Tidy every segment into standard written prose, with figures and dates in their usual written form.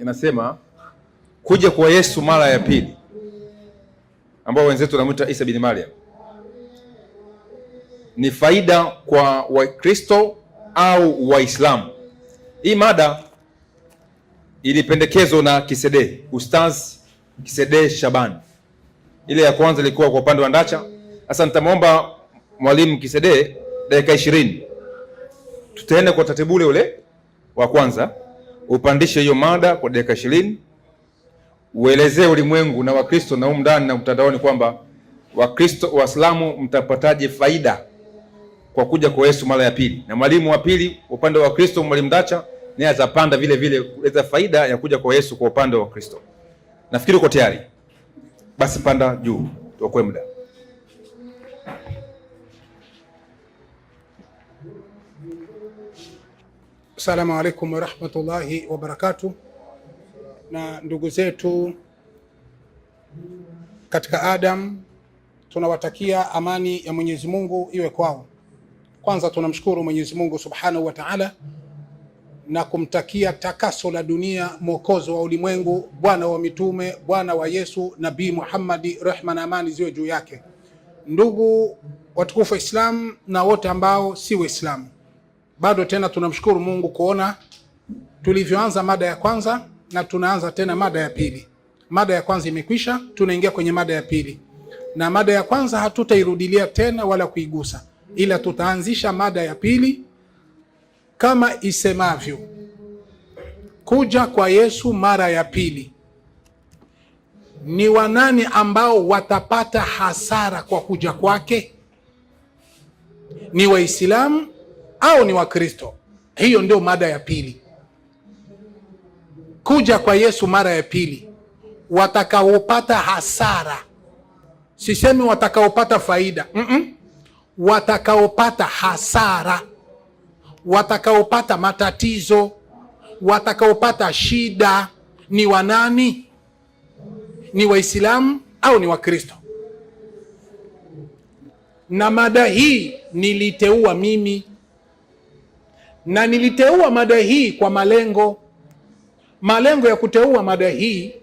inasema kuja kwa Yesu mara ya pili, ambao wenzetu wanamuita Isa bin Maryam, ni faida kwa Wakristo au Waislamu? Hii mada ilipendekezwa na Kisede, Ustaz Kisede Shaban. Ile ya kwanza ilikuwa kwa upande wa Ndacha. Sasa nitamwomba mwalimu Kisede dakika 20. Tutaenda kwa taratibu ule wa kwanza, upandishe hiyo mada kwa dakika 20, uelezee ulimwengu na Wakristo na humu ndani na mtandaoni kwamba Wakristo Waislamu mtapataje faida kwa kuja kwa Yesu mara ya pili. Na mwalimu wa pili upande wa Kristo, mwalimu Ndacha, naye atapanda vile vile kuleta faida ya kuja kwa Yesu kwa upande wa Kristo. Nafikiri uko tayari. Basi panda juu tuokoe muda. Assalamu alaikum wa rahmatullahi wa barakatuh. Na ndugu zetu katika Adam, tunawatakia amani ya Mwenyezi Mungu iwe kwao. Kwanza tunamshukuru Mwenyezi Mungu Subhanahu wa Ta'ala na kumtakia takaso la dunia, mwokozi wa ulimwengu, bwana wa mitume, bwana wa Yesu, Nabii Muhammadi, rehma na amani ziwe juu yake. Ndugu watukufu wa Islam na wote ambao si Waislamu, bado tena tunamshukuru Mungu kuona tulivyoanza mada ya kwanza na tunaanza tena mada ya pili. Mada ya kwanza imekwisha, tunaingia kwenye mada ya pili, na mada ya kwanza hatutairudilia tena wala kuigusa, ila tutaanzisha mada ya pili kama isemavyo: kuja kwa Yesu mara ya pili. Ni wanani ambao watapata hasara kwa kuja kwake? Ni Waislamu au ni Wakristo? Hiyo ndio mada ya pili. Kuja kwa Yesu mara ya pili, watakaopata hasara, sisemi watakaopata faida, watakaopata hasara, watakaopata matatizo, watakaopata shida ni wanani? Ni Waislamu au ni Wakristo? Na mada hii niliteua mimi, na niliteua mada hii kwa malengo ya kuteua mada hii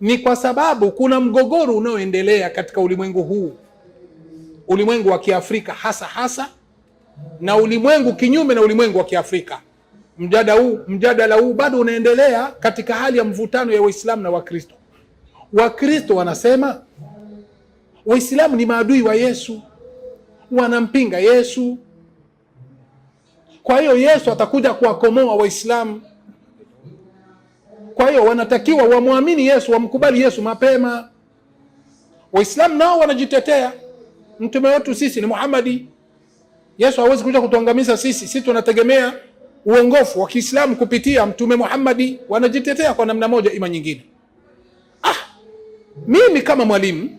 ni kwa sababu kuna mgogoro unaoendelea katika ulimwengu huu, ulimwengu wa Kiafrika hasa na ulimwengu kinyume na ulimwengu wa Kiafrika. Mjadala huu bado unaendelea katika hali ya mvutano ya Waislamu na Wakristo. Wakristo wanasema Waislamu ni maadui wa Yesu, wanampinga Yesu, kwa hiyo Yesu atakuja kuwakomoa Waislamu. Kwa hiyo wanatakiwa wamwamini Yesu, wamkubali Yesu mapema. Waislamu nao wanajitetea, mtume wetu sisi ni Muhammadi. Yesu hawezi kuja kutuangamiza sisi tunategemea uongofu wa Kiislamu kupitia mtume Muhammadi. Wanajitetea kwa namna moja ima nyingine. Mimi kama mwalimu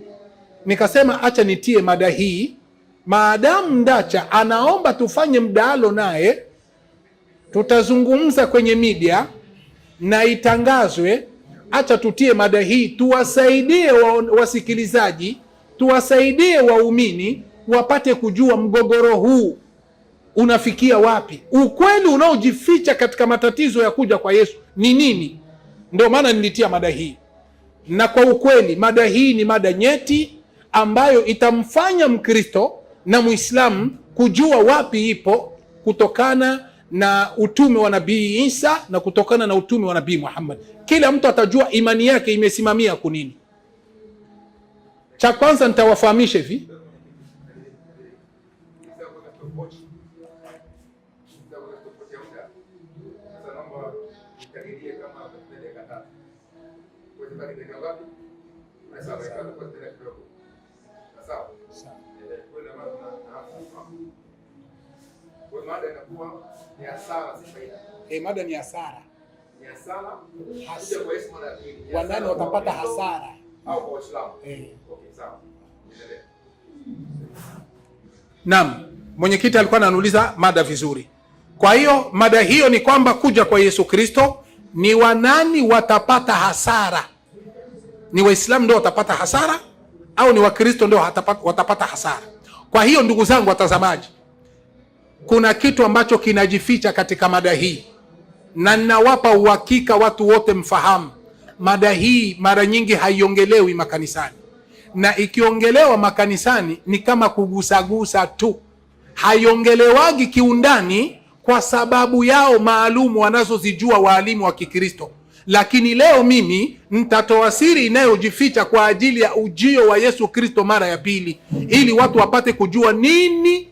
nikasema acha nitie mada hii, maadamu Ndacha anaomba tufanye mdahalo naye, tutazungumza kwenye media na itangazwe. Acha tutie mada hii, tuwasaidie wasikilizaji, tuwasaidie waumini wapate kujua mgogoro huu unafikia wapi, ukweli unaojificha katika matatizo ya kuja kwa Yesu ni nini. Ndio maana nilitia mada hii, na kwa ukweli mada hii ni mada nyeti ambayo itamfanya Mkristo na Muislamu kujua wapi ipo, kutokana na utume wa Nabii Isa na kutokana na utume wa Nabii Muhammad. Kila mtu atajua imani yake imesimamia kunini. Cha kwanza nitawafahamisha hivi, mada ni hasara. Wanani watapata hasara au kwa Waislamu? Okay, sawa. Naam, mwenyekiti alikuwa ananiuliza mada vizuri. Kwa hiyo mada hiyo ni kwamba kuja kwa Yesu Kristo, ni wanani watapata hasara? Ni Waislamu ndio watapata hasara au ni Wakristo ndio watapata hasara? Kwa hiyo ndugu zangu watazamaji, kuna kitu ambacho kinajificha katika mada hii. na ninawapa uhakika watu wote mfahamu, mada hii mara nyingi haiongelewi makanisani, na ikiongelewa makanisani ni kama kugusagusa tu, haiongelewagi kiundani kwa sababu yao maalumu wanazozijua waalimu wa Kikristo. Lakini leo mimi nitatoa siri inayojificha kwa ajili ya ujio wa Yesu Kristo mara ya pili, ili watu wapate kujua nini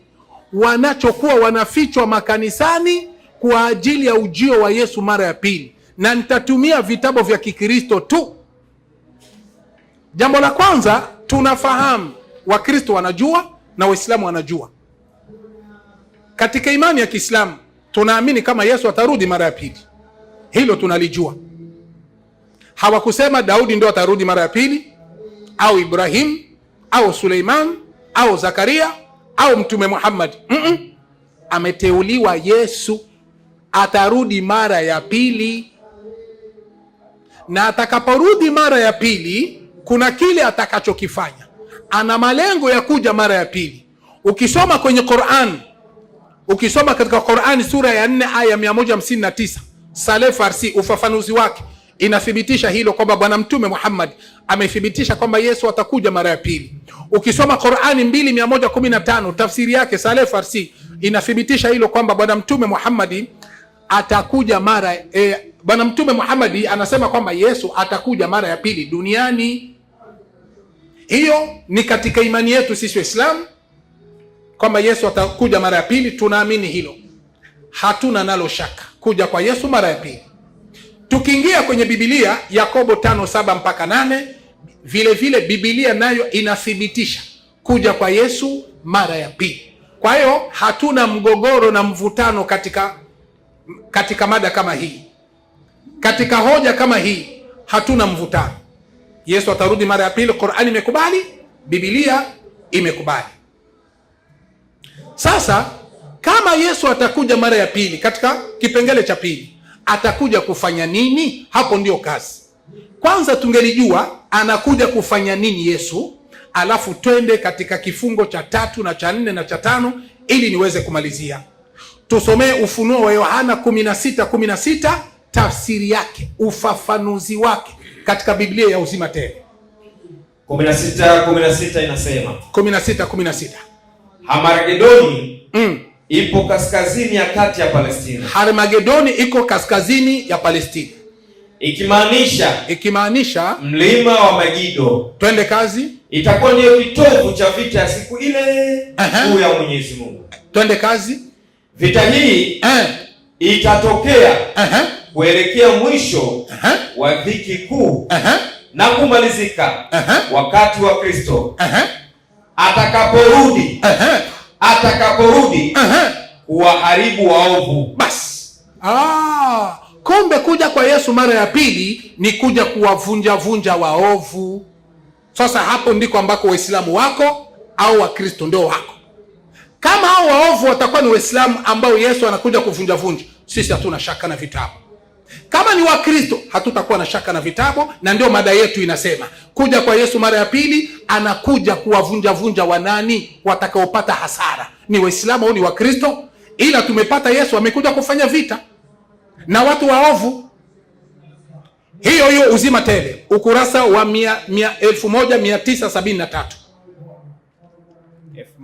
wanachokuwa wanafichwa makanisani kwa ajili ya ujio wa Yesu mara ya pili, na nitatumia vitabu vya Kikristo tu. Jambo la kwanza, tunafahamu Wakristo wanajua na Waislamu wanajua. Katika imani ya Kiislamu tunaamini kama Yesu atarudi mara ya pili, hilo tunalijua. Hawakusema Daudi ndio atarudi mara ya pili, au Ibrahim au Suleiman au Zakaria au Mtume Muhammad. Ameteuliwa Yesu atarudi mara ya pili, na atakaporudi mara ya pili kuna kile atakachokifanya. Ana malengo ya kuja mara ya pili. Ukisoma kwenye Qur'an, ukisoma katika Qur'ani sura ya 4 aya 159, Saleh Farsi ufafanuzi wake inathibitisha hilo, kwamba Bwana Mtume Muhammad amethibitisha kwamba Yesu atakuja mara ya pili. Ukisoma Qur'ani 2:115 tafsiri yake Saleh Farsi inathibitisha hilo, kwamba Bwana Mtume Muhammad atakuja mara Bwana Mtume Muhammad anasema kwamba Yesu atakuja mara ya pili duniani. Hiyo ni katika imani yetu sisi Waislamu, kwamba Yesu atakuja mara ya pili. Tunaamini hilo, hatuna nalo shaka kuja kwa Yesu mara ya pili. Tukiingia kwenye Biblia, Yakobo 5:7 mpaka 8, vile vile Biblia nayo inathibitisha kuja kwa Yesu mara ya pili. Kwa hiyo hatuna mgogoro na mvutano katika mada kama hii, katika hoja kama hii hatuna mvutano. Yesu atarudi mara ya pili, Qur'ani imekubali, Biblia imekubali. Sasa kama Yesu atakuja mara ya pili, katika kipengele cha pili, atakuja kufanya nini? Hapo ndio kazi. Kwanza tungelijua anakuja kufanya nini Yesu, alafu twende katika kifungo cha 3 na cha 4 na cha 5 ili niweze kumalizia. Tusomee Ufunuo wa Yohana 16:16, tafsiri yake, ufafanuzi wake katika Biblia ya uzima tele. 16:16 inasema, 16:16, Harmagedoni ipo kaskazini ya kati ya Palestina. Harmagedoni iko kaskazini ya Palestina, ikimaanisha mlima wa Megido. Twende kazi. Itakuwa ndio kitovu cha vita ya siku ile kuu ya Mwenyezi Mungu. Twende kazi. Vita hii itatokea kuelekea mwisho wa dhiki kuu na kumalizika wakati wa Kristo atakaporudi kuwaharibu waovu. Basi kumbe kuja kwa Yesu mara ya pili ni kuja kuwavunja waovu. Sasa hapo ndiko ambako Waislamu wako au Wakristo ndio wako. Kama hao waovu watakuwa ni Waislamu ambao Yesu anakuja kuvunja, sisi hatuna shaka na vitabu. Kama ni Wakristo hatutakuwa na shaka na vitabu, na ndio mada yetu inasema kuja kwa Yesu mara ya pili, anakuja kuwavunja wanani? Watakaopata hasara ni Waislamu au ni Wakristo? Ila tumepata Yesu amekuja kufanya vita na watu waovu. Hiyo uzima tele, ukurasa wa 1973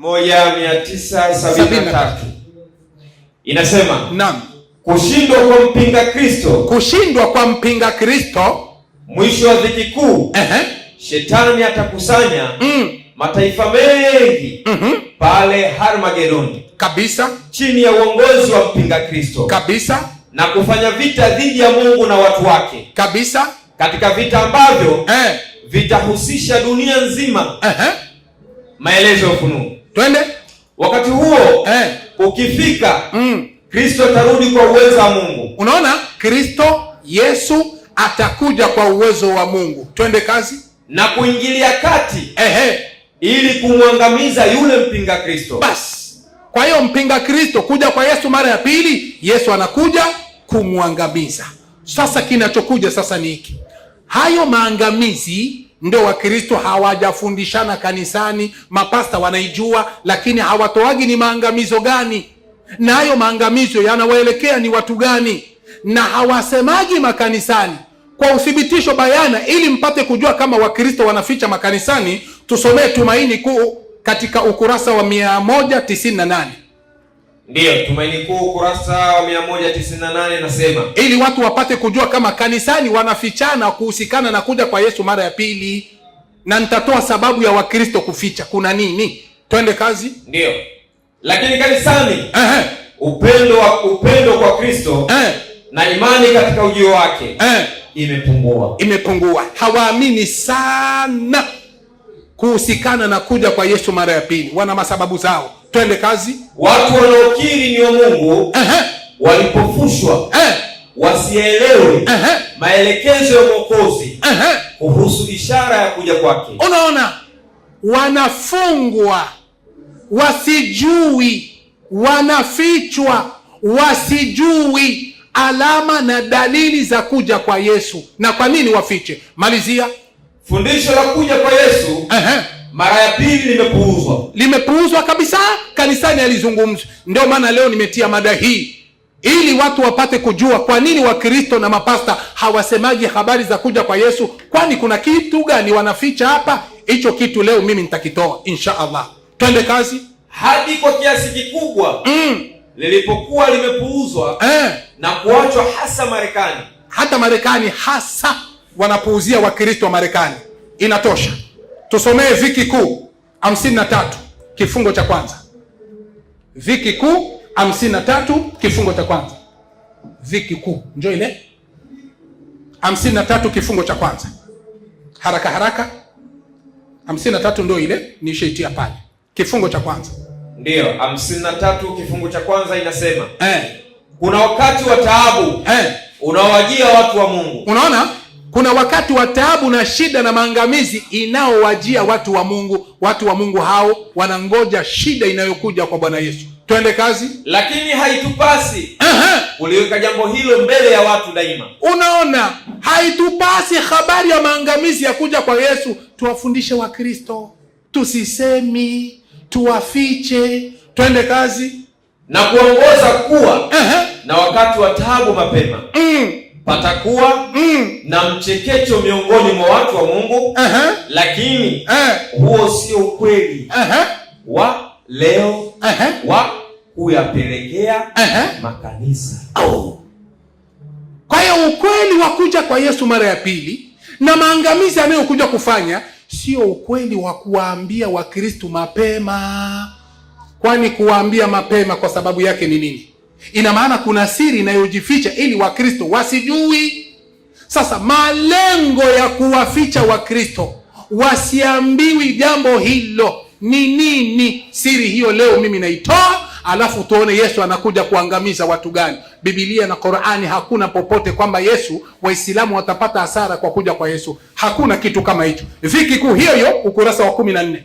1973 inasema, naam, kushindwa kwa mpinga Kristo, mwisho wa dhiki kuu. Shetani atakusanya mataifa mengi pale Harmagedoni kabisa, chini ya uongozi wa mpinga Kristo kabisa, na kufanya vita dhidi ya Mungu na watu wake kabisa, katika vita ambavyo vitahusisha dunia nzima. Maelezo ya Ufunuo. Twende. Wakati huo ukifika, Kristo atarudi kwa uwezo wa Mungu. Unaona, Kristo Yesu atakuja kwa uwezo wa Mungu. Twende kazi. Na kuingilia kati ili kumwangamiza yule mpinga Kristo. Basi, kwa hiyo mpinga Kristo kuja kwa Yesu mara ya pili, Yesu anakuja kumwangamiza. Sasa kinachokuja sasa ni hiki. Hayo maangamizi ndio Wakristo hawajafundishana kanisani, mapasta wanaijua, lakini hawatoagi ni maangamizo gani, na hayo maangamizo yanawaelekea ni watu gani. na hawasemaji makanisani kwa uthibitisho bayana, ili mpate kujua kama Wakristo wanaficha makanisani. Tusomee Tumaini Kuu katika ukurasa wa 198. Ndiyo, Tumaini Kuu ukurasa wa 198 nasema, ili watu wapate kujua kama kanisani wanafichana kuhusikana na kuja kwa Yesu mara ya pili, na nitatoa sababu ya Wakristo kuficha kuna nini. Twende kazi. Ndiyo, lakini kanisani upendo kwa Kristo na imani katika ujio wake imepungua. Hawaamini sana kuhusikana na kuja kwa Yesu mara ya pili, wana masababu zao. Twende kazi. Watu wanaokiri ni wa Mungu walipofushwa wasielewe maelekezo ya Mwokozi kuhusu ishara ya kuja kwake. Unaona, wanafungwa wasijui, wanafichwa wasijui alama na dalili za kuja kwa Yesu. Na kwa nini wafiche? Malizia. Fundisho la kuja kwa Yesu mara ya pili limepuuzwa kabisa, kanisani alizungumzwa. Ndio maana leo nimetia mada hii ili watu wapate kujua kwa nini Wakristo na mapasta hawasemaji habari za kuja kwa Yesu. Kwani kuna kitu gani wanaficha hapa? Hicho kitu leo mimi nitakitoa insha Allah. Twende kazi. Hadi kwa kiasi kikubwa lilipokuwa limepuuzwa na kuachwa hasa Marekani. Hata Marekani hasa wanapuuzia Wakristo wa Marekani. Inatosha. Tusomee Viki Kuu 53 kifungo cha kwanza. Viki Kuu 53 kifungo cha kwanza. Viki Kuu njoo ile 53 kifungo cha kwanza. Haraka haraka. 53 ndio ile nishaitia pale. Kifungo cha kwanza. Ndiyo, 53 kifungo cha kwanza inasema kuna wakati wa taabu unaowajia watu wa Mungu. Unaona? Kuna wakati wa taabu na shida na maangamizi inaowajia watu wa Mungu. Watu wa Mungu hao wanangoja shida inayokuja kwa Bwana Yesu. Twende kazi. Lakini haitupasi kuliweka jambo hilo mbele ya watu daima. Unaona, haitupasi habari ya maangamizi ya kuja kwa Yesu tuwafundishe Wakristo. Tusisemi, tuwafiche. Twende kazi. Na kuongoza kuwa na wakati wa taabu mapema patakuwa na mchekecho miongoni mwa watu wa Mungu, lakini huo sio ukweli wa leo wa kuyapelekea makanisa. Kwa hiyo ukweli wa kuja kwa Yesu mara ya pili na maangamizi anayokuja kufanya sio ukweli wa kuwaambia Wakristo mapema. Kwani kuwaambia mapema kwa sababu yake ni nini? Ina maana kuna siri inayojificha ili Wakristo wasijui. Sasa malengo ya kuwaficha Wakristo wasiambiwi jambo hilo ni nini? Siri hiyo leo mimi naitoa, alafu tuone Yesu anakuja kuangamiza watu gani. Biblia na Qur'ani hakuna popote kwamba Yesu Waislamu watapata hasara kwa kuja kwa Yesu. Hakuna kitu kama hicho. Viki Kuu hiyo ukurasa wa 14.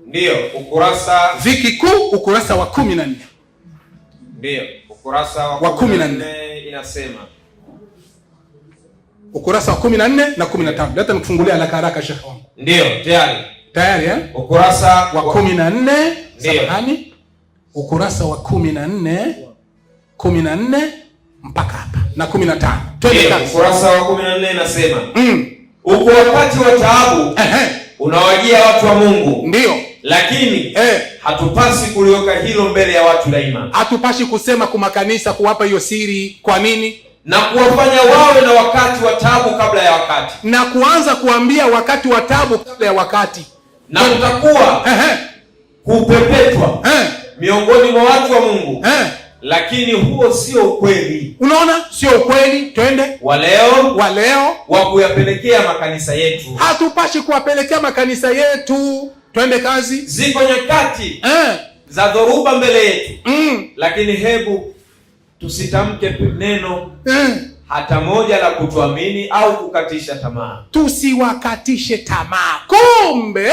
Ndiyo, ukurasa Viki Kuu ukurasa wa 14. Ndiyo, ukurasa wa 14 inasema. Ukurasa wa 14 na 15. Leta nikufungulia haraka haraka Sheikh wangu. Ndiyo, tayari. Tayari Ukurasa wa 14, samahani. Ukurasa wa 14 mpaka hapa na 15. Twende kazi. Ukurasa wa 14 inasema. Uko wakati wa taabu unawajia watu wa Mungu. Ndiyo. Lakini hatupasi kuliweka hilo mbele ya watu daima. Hatupasi kusema kwa makanisa kuwapa hiyo siri. Kwa nini? Na kuwafanya wawe na wakati wa taabu kabla ya wakati. Na kuanza kuambia wakati wa taabu kabla ya wakati. Na kutakuwa kupepetwa miongoni mwa watu wa Mungu. Lakini huo sio ukweli. Unaona? Sio ukweli. Twende. Wa leo wa kuyapelekea makanisa yetu. Hatupasi kuwapelekea makanisa yetu. Twende kazi. Ziko nyakati za dhoruba mbele yetu. Lakini hebu tusitamke neno hata moja la kutuamini au kukatisha tamaa. Tusiwakatishe tamaa. Kumbe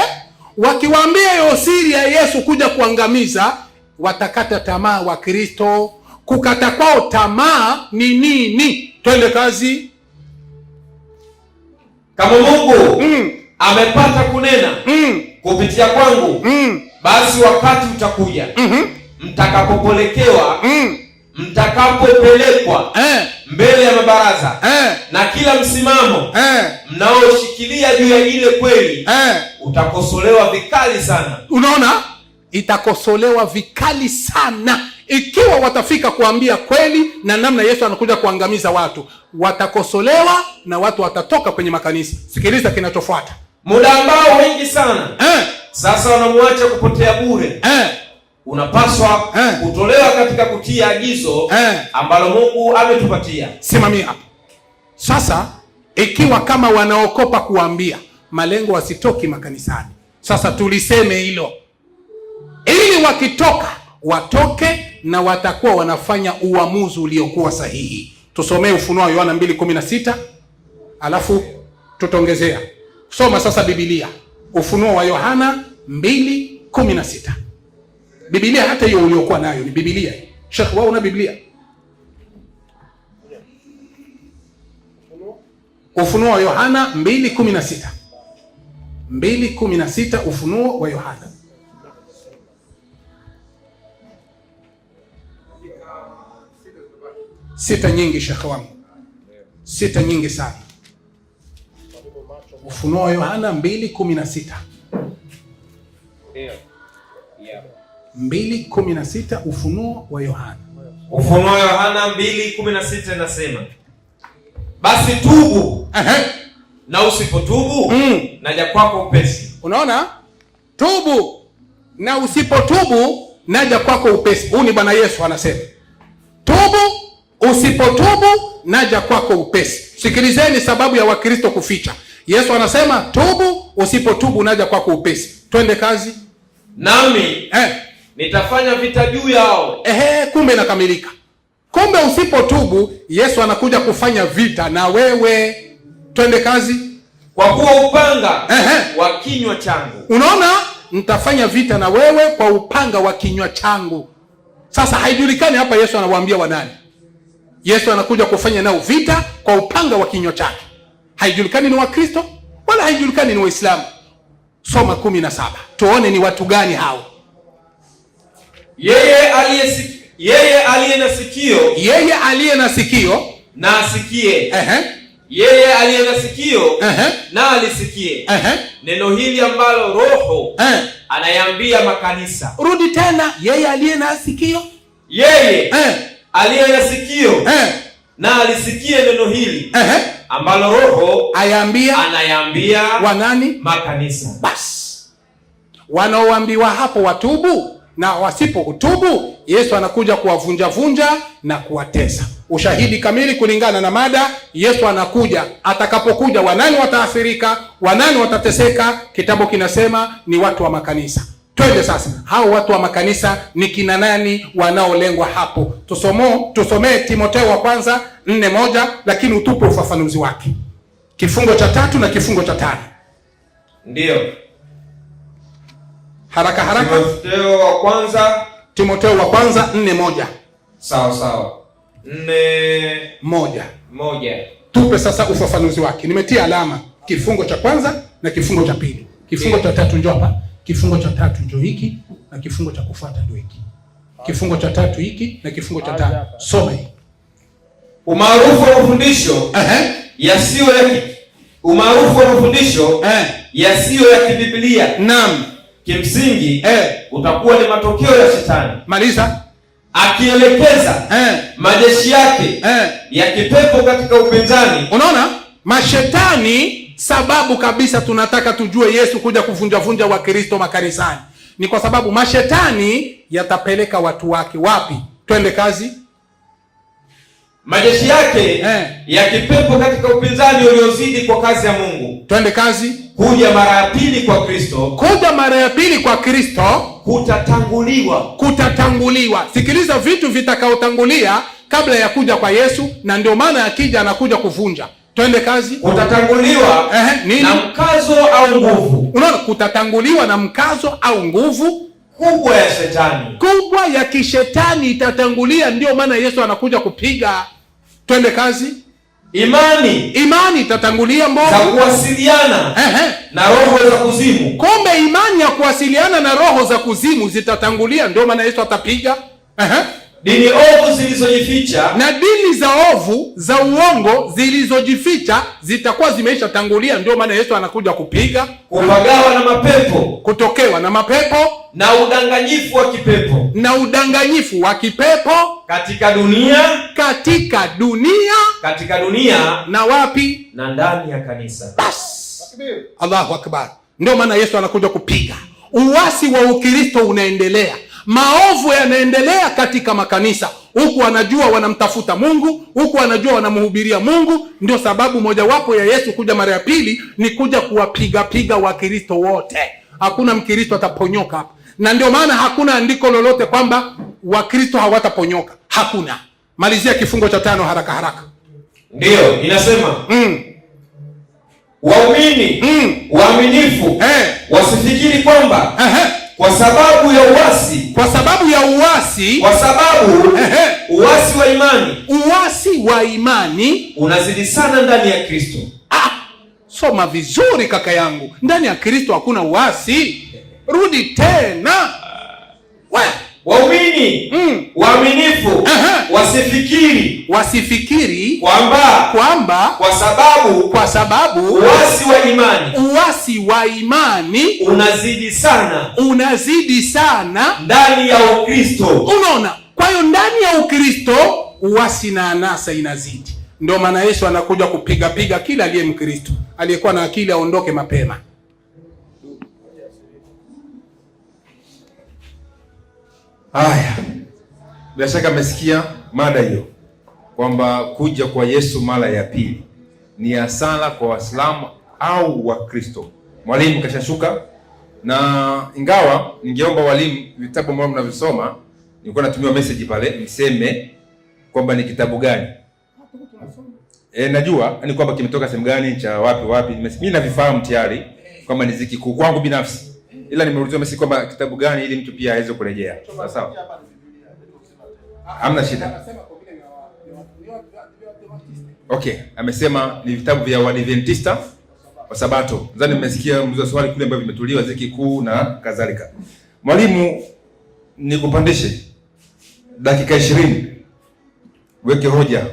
wakiwaambia hiyo siri ya Yesu kuja kuangamiza, watakata tamaa Wakristo. Kukata kwao tamaa ni nini? Twende kazi. Kama Mungu amepata kunena kupitia kwangu, basi wakati utakuja mtakapopolekewa mtakapopelekwa mbele ya mabaraza na kila msimamo mnaoshikilia juu ya ile kweli utakosolewa vikali sana. Unaona, itakosolewa vikali sana ikiwa watafika kuambia kweli na namna Yesu anakuja kuangamiza watu. Watakosolewa na watu watatoka kwenye makanisa. Sikiliza kinachofuata. Muda ambao wengi sana sasa wanamwacha kupotea bure unapaswa kutolewa katika kutia agizo ambalo Mungu ametupatia. Simamia hapo. Sasa ikiwa kama wanaokopa kuambia, malengo wasitoki makanisani. Sasa tuliseme hilo, ili wakitoka watoke na watakuwa wanafanya uamuzi uliokuwa sahihi. Tusomee Ufunuo wa Yohana 2:16 alafu tutongezea. Soma sasa Biblia. Ufunuo wa Yohana 2:16. Biblia hata hiyo uliokuwa nayo ni Biblia. Sheikh, wewe una Biblia? Ufunuo wa Yohana 2:16. 2:16 Ufunuo wa Yohana. Sita nyingi Sheikh wangu. Sita nyingi sana. Ufunuo wa Yohana 2:16. 2:16 Ufunuo wa Yohana. Ufunuo wa Yohana 2:16 inasema, basi tubu na usipotubu naja kwako upesi. Unaona? Tubu na usipotubu naja kwako upesi. Huu ni Bwana Yesu anasema. Tubu, usipotubu naja kwako upesi. Sikilizeni sababu ya Wakristo kuficha. Yesu anasema tubu, usipotubu naja kwako upesi. Twende kazi. Nami nitafanya vita juu yao. Kumbe inakamilika. Kumbe usipotubu Yesu anakuja kufanya vita na wewe. Twende kazi. Kwa kuwa upanga wa kinywa changu. Unaona? Nitafanya vita na wewe kwa upanga wa kinywa changu. Sasa haijulikani hapa Yesu anawaambia wanani. Yesu anakuja kufanya nao vita kwa upanga wa kinywa chake. Haijulikani ni Wakristo wala haijulikani ni Waislamu. Soma 17. Tuone ni watu gani hao. Yeye aliye na sikio. Yeye aliye na sikio na asikie. Yeye aliye na sikio na alisikie. Neno hili ambalo Roho anayaambia makanisa. Rudi tena. Yeye aliye na sikio. Yeye aliye na sikio na alisikie neno hili ambalo Roho anayaambia wanani? Makanisa. Basi wanaoambiwa hapo watubu na wasipotubu Yesu anakuja kuwavunja na kuwatesa. Ushahidi kamili kulingana na mada. Yesu anakuja, atakapokuja wanani wataathirika, wanani watateseka? Kitabu kinasema ni watu wa makanisa. Twende sasa, hao watu wa makanisa ni kina nani wanaolengwa hapo? Tusomee Timotheo wa kwanza 4:1, lakini utupe ufafanuzi wake. Kifungo cha 3 na kifungo cha 5. Ndio. Haraka. Timotheo wa kwanza 4:1. Sawa. 4:1. Tupe sasa ufafanuzi wake. Nimetia alama kifungo cha kwanza na kifungo cha pili. Kifungo cha 3 njoo hapa. Kifungo cha 3 njoo hiki na kifungo cha kufuata ndio hiki. Kifungo cha 3 hiki na kifungo cha 5. Soma hii. Umaarufu wa mafundisho yasiyo ya kibiblia. Naam. Kimsingi utakuwa ni matokeo ya Shetani. Maliza. Akielekeza majeshi yake ya kipepo katika upinzani. Unaona? Mashetani. Sababu kabisa tunataka tujue Yesu kuja kuvunja Wakristo makanisani ni kwa sababu mashetani yatapeleka watu wake wapi? Twende kazi. Majeshi yake ya kipepo katika upinzani uliozidi kwa kazi ya Mungu. Twende kazi. Kuja mara ya pili kwa Kristo. Kuja mara ya pili kwa Kristo kutatanguliwa. Sikiliza vitu vitakaotangulia kabla ya kuja kwa Yesu, na ndio maana akija anakuja kuvunja. Twende kazi. Kutatanguliwa na mkazo au nguvu. Unaona, kutatanguliwa na mkazo au nguvu kubwa ya Shetani. Kubwa ya kishetani itatangulia, ndio maana Yesu anakuja kupiga. Twende kazi. Imani itatangulia mbovu za kuwasiliana na roho za kuzimu. Kumbe imani ya kuwasiliana na roho za kuzimu zitatangulia, ndio maana Yesu atapiga. dini ovu zilizojificha, na dini za ovu za uongo zilizojificha zitakuwa zimeisha tangulia. Ndio maana Yesu anakuja kupiga, kupagawa na mapepo, kutokewa na mapepo na udanganyifu wa kipepo, katika dunia na wapi? Na ndani ya kanisa. Bas, Allahu Akbar. Ndio maana Yesu anakuja kupiga. Uasi wa Ukristo unaendelea, maovu yanaendelea katika makanisa, huku wanajua wanamtafuta Mungu, huku wanajua wanamhubiria Mungu. Ndio sababu mojawapo ya Yesu kuja mara ya pili ni kuja kuwapiga Wakristo wote. Hakuna Mkristo ataponyoka hapa, na ndio maana hakuna andiko lolote kwamba Wakristo hawataponyoka. Hakuna. Malizia kifungo cha 5 haraka. Ndio inasema waumini waaminifu wasifikiri kwamba kwa sababu uasi wa imani unazidi sana ndani ya Kristo. Soma vizuri kaka yangu, ndani ya Kristo hakuna uasi. Rudi tena. Waumini waaminifu wasifikiri kwamba kwa sababu uasi wa imani unazidi sana ndani ya Ukristo. Unaona? Kwa hiyo ndani ya Ukristo uasi na anasa inazidi. Ndio maana Yesu anakuja kupiga kila aliye Mkristo. Aliyekuwa na akili aondoke mapema. Haya, bila shaka amesikia mada hiyo kwamba kuja kwa Yesu mara ya pili ni hasara kwa Waislamu au Wakristo. Mwalimu kashashuka, na ingawa ningeomba walimu vitabu ambavyo mnavisoma, nilikuwa natumia message pale mseme kwamba ni kitabu gani. Najua ni kwamba kimetoka sehemu gani, cha wapi. Mimi navifahamu tayari kwamba ni Ziki Kuu kwangu binafsi, ila nimeulizwa message kwamba kitabu gani ili mtu pia aweze kurejea. Sawa? Hamna shida. Okay, amesema ni vitabu vya Waadventista wa Sabato. Nadhani mmesikia mzo swali kule ambavyo vimetuliwa Ziki Kuu na kadhalika. Mwalimu, nikupandishe dakika 20. Weke hoja.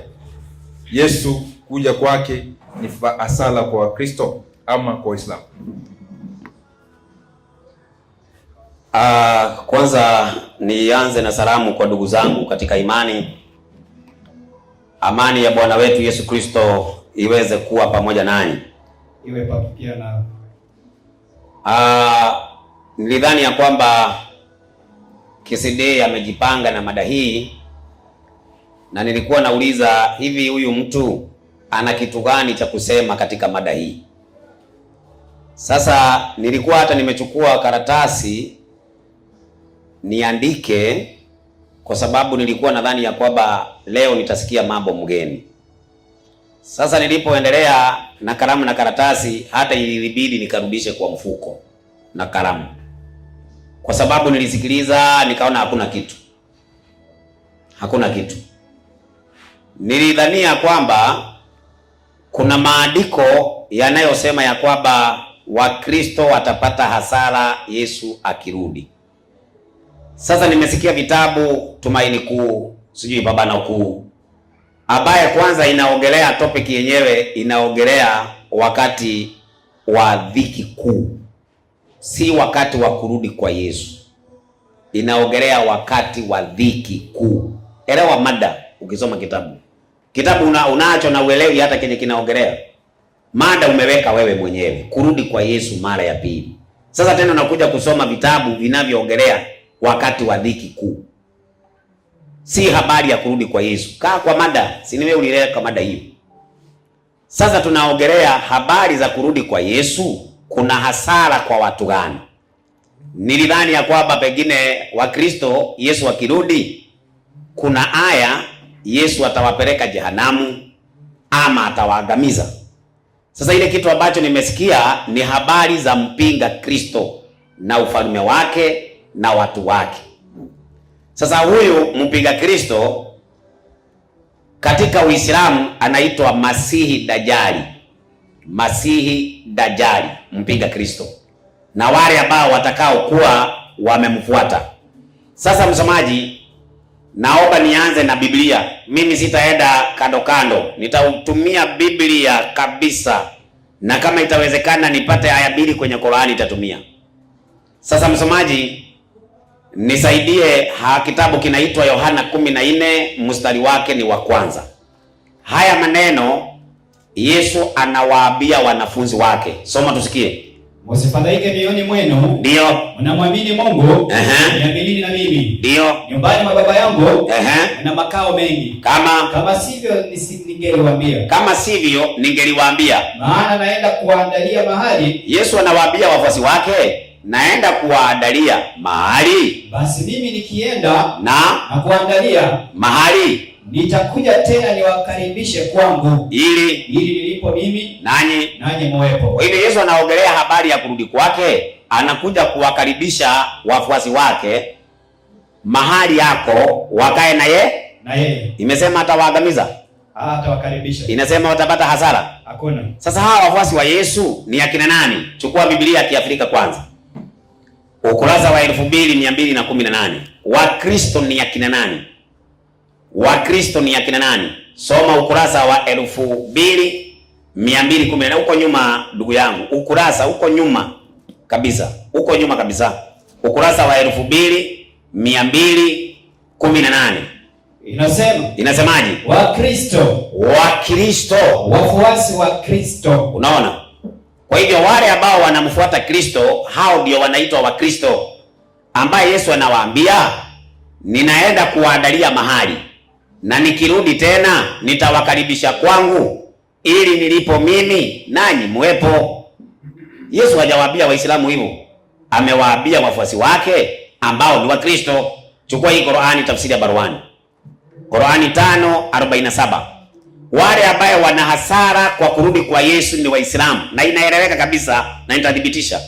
Yesu kuja kwake ni hasara kwa Wakristo ama kwa Waislamu? Kwanza nianze na salamu kwa ndugu zangu katika imani. Amani ya Bwana wetu Yesu Kristo iweze kuwa pamoja nanyi. Iwe pia na. Nilidhani ya kwamba KCD amejipanga na mada hii, na nilikuwa nauliza hivi, huyu mtu ana kitu gani cha kusema katika mada hii? Sasa nilikuwa hata nimechukua karatasi niandike, kwa sababu nilikuwa nadhani ya kwamba leo nitasikia mambo mgeni. Sasa nilipoendelea na kalamu na karatasi, hata ilibidi nikarudishe kwa mfuko na kalamu, kwa sababu nilisikiliza nikaona hakuna kitu. Nilidhania kwamba kuna maandiko yanayosema ya kwamba Wakristo watapata hasara Yesu akirudi. Sasa nimesikia vitabu Tumaini Kuu, sijui Pambano Kuu, ambaye kwanza inaongelea topic yenyewe, inaongelea wakati wa dhiki kuu, si wakati wa kurudi kwa Yesu. Inaongelea wakati wa dhiki kuu. Elewa mada ukisoma kitabu unacho na uelewi hata kenye kinaongelea. Mada umeweka wewe mwenyewe, kurudi kwa Yesu mara ya pili. Sasa tena unakuja kusoma vitabu vinavyoongelea wakati wa dhiki kuu, si habari ya kurudi kwa Yesu. Kaa kwa mada, si wewe ulileka mada hiyo. Sasa tunaongelea habari za kurudi kwa Yesu. Kuna hasara kwa watu gani? Nilidhani ya kwamba pengine Wakristo Yesu akirudi kuna aya Yesu atawapeleka jehanamu ama atawaangamiza. Sasa ile kitu ambacho nimesikia ni habari za mpinga Kristo na ufalme wake na watu wake. Sasa huyu mpinga Kristo katika Uislamu anaitwa Masihi Dajjali, mpinga Kristo, na wale ambao watakao kuwa wamemfuata. Sasa msomaji, naomba nianze na Biblia. Mimi sitaenda kando kando, nitatumia Biblia kabisa, na kama itawezekana nipate aya 2 kwenye Qur'ani nitatumia. Sasa msomaji, nisaidie, kitabu kinaitwa Yohana 14 mstari wake ni wa kwanza. Haya maneno Yesu anawaambia wanafunzi wake. Soma tusikie. Msifadhaike mioyoni mwenu. Ndio. Mnamwamini Mungu, niaminini na mimi. Ndio. Nyumbani mwa Baba yangu na makao mengi. Kama sivyo ningeliwaambia. Kama sivyo ningeliwaambia. Maana naenda kuandalia mahali. Yesu anawaambia wafuasi wake, naenda kuwaandalia mahali. Basi mimi nikienda na kuandalia mahali, nitakuja tena niwakaribishe kwangu, ili nilipo mimi nanyi muwepo. Kwa hivyo Yesu anaongelea habari ya kurudi kwake, anakuja kuwakaribisha wafuasi wake mahali yako wakae na yeye. Imesema atawaangamiza? Atawakaribisha. Inasema watapata hasara? Hakuna. Sasa hawa wafuasi wa Yesu ni akina nani? Chukua Biblia ya Kiafrika kwanza, ukurasa wa 2218. Wakristo ni akina nani? Wakristo ni akina nani? Soma ukurasa wa 2210 huko nyuma, ndugu yangu, ukurasa huko nyuma kabisa, huko nyuma kabisa, ukurasa wa 2218. Inasemaje? Wakristo, wafuasi wa Kristo. Unaona? Kwa hivyo wale ambao wanamfuata Kristo, hao ndio wanaitwa Wakristo, ambaye Yesu anawaambia, ninaenda kuwaandalia mahali, na nikirudi tena nitawakaribisha kwangu, ili nilipo mimi nanyi muwepo. Yesu hajawaambia Waislamu hivyo, amewaambia wafuasi wake ambao ni Wakristo. Chukua hii Qur'ani, tafsiri ya Barwani, Qur'ani 5:47. Wale ambao wana hasara kwa kurudi kwa Yesu ni Waislamu, na inaeleweka kabisa na nitathibitisha.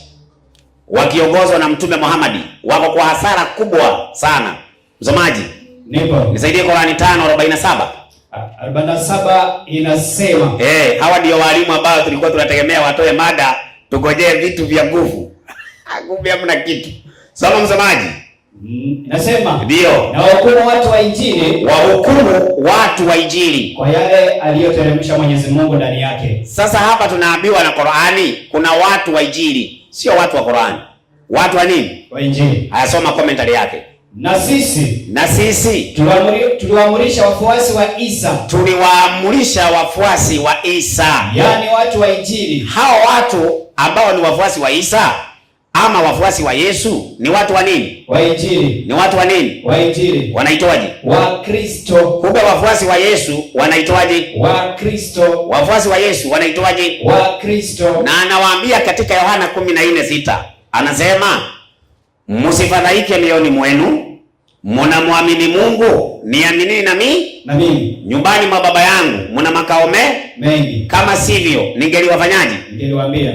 Wakiongozwa na Mtume Muhammad wako kwa hasara kubwa sana. Msomaji, nipo. Nisaidie Qur'ani 5:47. 47 inasema, hawa ndio walimu ambao tulikuwa tunategemea watoe mada, tugojee vitu vya nguvu. Kumbe hamna kitu. Soma msomaji. Nasema, ndio. Na wahukumu watu wa Injili, watu wa Injili kwa yale aliyoteremsha Mwenyezi Mungu ndani yake. Sasa hapa tunaambiwa na Qur'ani kuna watu wa Injili, sio watu wa Qur'ani. Watu wa nini? Wa Injili. Hayasoma commentary yake. Na sisi tuliwaamurisha wafuasi wa Isa. Yaani watu wa Injili. Hao watu ambao ni wafuasi wa Isa ama wafuasi wa Yesu ni watu wa nini? Wa Injili. Ni watu wa nini? Wa Injili. Wanaitwaje? Wakristo. Kumbe wafuasi wa Yesu wanaitwaje? Wakristo. Wafuasi wa Yesu wanaitwaje? Wakristo. Na anawaambia katika Yohana 14:6, anasema, msifadhaike mioyoni mwenu, mnamwamini Mungu, niaminini na mimi. Nyumbani mwa Baba yangu mna makao mengi. Kama sivyo ningeliwafanyaje?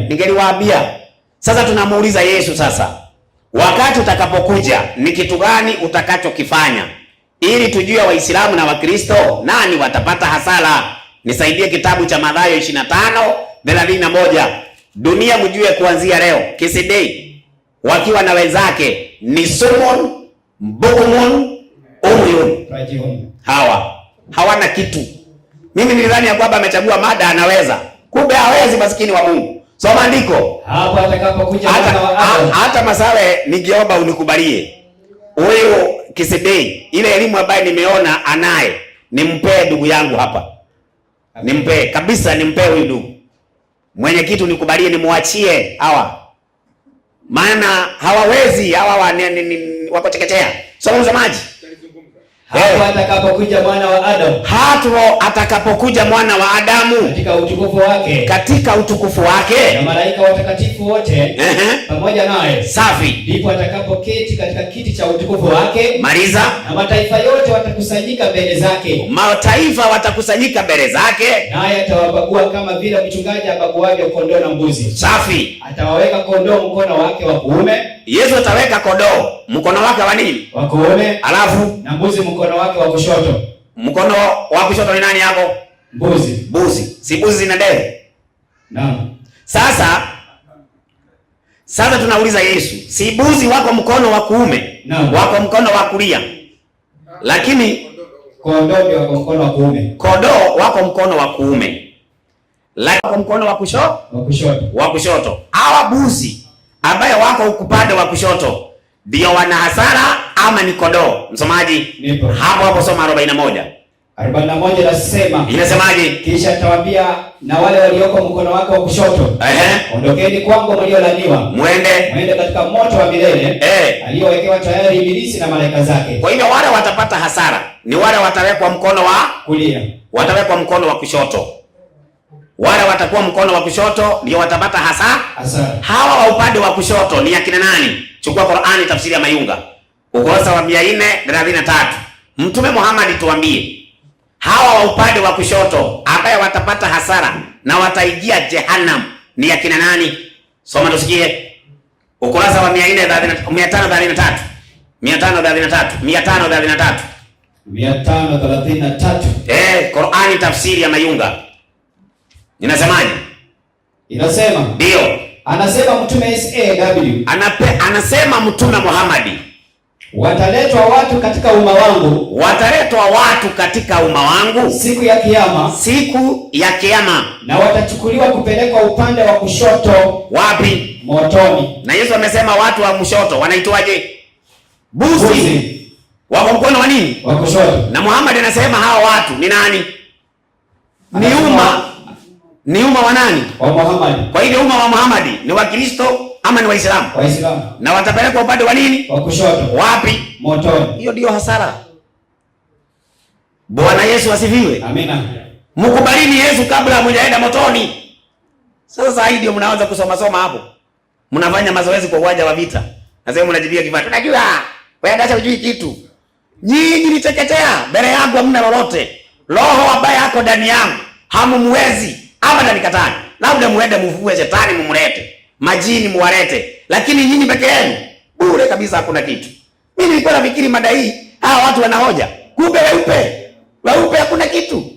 Ningeliwaambia. Sasa tunamuuliza Yesu, sasa wakati utakapokuja ni kitu gani utakachokifanya, ili tujue Waislamu na Wakristo nani watapata hasara? Nisaidie kitabu cha Mathayo 25:31. Dunia mjue kuanzia leo Kisidei wakiwa na wenzake ni Sumun, Bukumun, Umyun. Hawana kitu. Mimi nilidhani ya kwamba amechagua mada anaweza, kumbe hawezi, maskini wa Mungu. Soma andiko. Hapo atakapokuja mwana wa Adamu. Hata Masawe ningeomba unikubalie. Huyo Kisidei, ile elimu ambayo nimeona anaye, nimpee ndugu yangu hapa. Nimpee kabisa, nimpee huyu ndugu. Mwenyekiti unikubalie nimuachie hawa. Maana hawawezi, hawa wako chekechea. Soma msomaji. Hapo atakapokuja mwana wa Adamu. Hapo atakapokuja mwana wa Adamu katika utukufu wake na malaika watakatifu wote pamoja naye. Safi. Ndipo atakapoketi katika kiti cha utukufu wake. Maliza. Na mataifa yote watakusanyika mbele zake. Mataifa watakusanyika mbele zake. Naye atawabagua kama vile mchungaji abaguavyo kondoo na mbuzi. Safi. Atawaweka kondoo mkono wake wa kuume. Yesu ataweka kondoo mkono wake wa nini? Wa kuume. Alafu na mbuzi mkono wake wa kushoto. Mkono wa kushoto ni nani hapo? Mbuzi. Si mbuzi zina ndevu? Naam. Sasa tunauliza Yesu, si mbuzi wako mkono wa kuume? Naam. Wako mkono wa kulia? lakini kondoo wako mkono wa kuume. Kondoo wako mkono wa kuume, lakini wako mkono wa kushoto. Hawa buzi ambaye wako upande wa kushoto ndio wana hasara ama ni kondoo? Msomaji, hapo soma 41. 41 nasema. Inasemaje? Kisha atawaambia na wale walioko mkono wake wa kushoto, ondokeni kwangu mliolaniwa, mwende katika moto wa milele aliyowekewa tayari ibilisi na malaika zake. Kwa hiyo wale watapata hasara ni wale watawekwa mkono wa kulia, watawekwa mkono wa kushoto. Wale watakuwa mkono wa kushoto ndio watapata hasara. Hawa wa upande wa kushoto ni akina nani? Chukua Qur'ani tafsiri ya Mayunga ukurasa wa 433. Mtume Muhammad tuambie hawa wa upande wa kushoto ambaye watapata hasara na wataingia jehanamu ni akina nani? Soma tusikie. Ukurasa wa 533. 533. Qur'ani tafsiri ya Mayunga. Inasemaje? Inasema. Ndio. Anasema Mtume SAW. Anasema Mtume Muhammad. Wataletwa watu katika umma wangu. Siku ya kiyama. Na watachukuliwa kupelekwa upande wa kushoto. Wapi? Motoni. Na Yesu amesema watu wa mshoto wanaitwaje? Buzi. Wako mkono wa nini? Wa kushoto. Na Muhammad anasema hawa watu ni nani? Ni umma wa nani? Wa Muhammad. Kwa hivyo umma wa Muhammad ni wa Kristo ama ni Waislamu? Waislamu. Na watapelekwa upande wa nini? Wa kushoto. Wapi? Motoni. Hiyo ndio hasara. Bwana Yesu asifiwe. Amina. Mkubalini Yesu kabla hamjaenda motoni. Sasa hii ndio mnaanza kusoma hapo. Mnafanya mazoezi kwa uwanja wa vita. Nasema mnajibia kifaa. Unajua, wewe hata hujui kitu. Nyinyi niteketea, mbele yangu hamna lolote. Roho ambaye yako ndani yangu hamumwezi abada nikatani. Labda muende mvue shetani mumlete. Majini muwalete. Lakini nyinyi peke yenu bure kabisa hakuna kitu. Mimi nilikuwa nafikiri mada hii hawa watu wanahoja. Kumbe weupe hakuna kitu.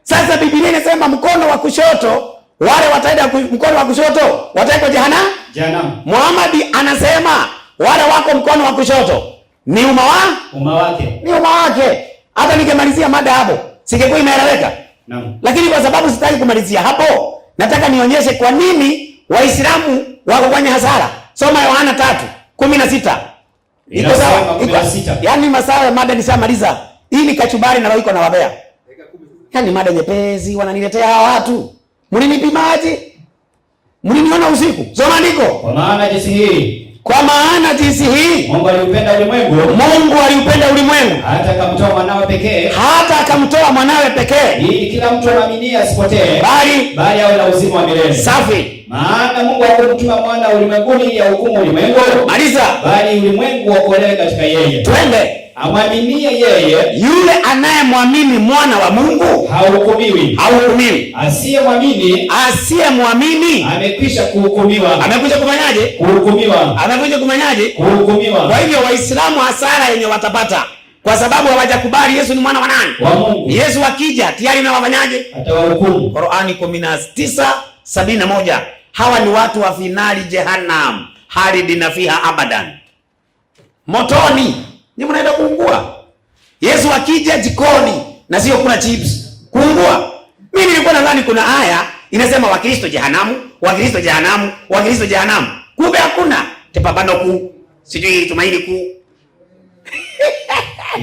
Sasa Biblia inasema mkono wa kushoto, wale wataenda mkono wa kushoto wataenda jehanamu. Muhammad anasema wale wako mkono wa kushoto ni umma wake. Ni umma wake. Hata nikimalizia mada hapo, singekuwa imeeleweka. Naam. Lakini kwa sababu sitaki kumalizia hapo, nataka nionyeshe kwa nini Waislamu wako kwenye hasara. Soma Yohana 3:16. Iko sawa? Yaani masaa ya mada nishamaliza. Hii ni kachubari na iko na wabea. Yaani mada nyepesi wananiletea hawa watu. Mlinipimaje? Mliniona usiku? Soma andiko. Kwa maana jinsi hii Mungu aliupenda ulimwengu hata akamtoa mwanawe pekee ili kila mtu aamini asipotee bali awe na uzima wa milele. Safi. Maana Mungu hakumtuma mwana ulimwenguni ili ahukumu ulimwengu, maliza, bali ulimwengu uokolewe katika yeye. Twende. Amwaminie yeye, yule anayemwamini mwana wa Mungu hahukumiwi. Asiyemwamini amekwisha kuhukumiwa. Amekwisha kufanyaje? Kuhukumiwa. Kwa hivyo Waislamu hasara yenye watapata kwa sababu hawajakubali Yesu ni mwana wa nani? Wa Mungu. Yesu akija tayari na wafanyaje? Atawahukumu. Qur'ani 19:71. Hawa ni watu wa finali jehannam, halidina fiha abadan. Motoni. Ni mnaenda kuungua. Yesu akija jikoni na sio kuna chips. Kuungua. Mimi nilikuwa nadhani kuna aya inasema Wakristo jehanamu. Kumbe hakuna. Tepabano kuu. Sijui tumaini kuu.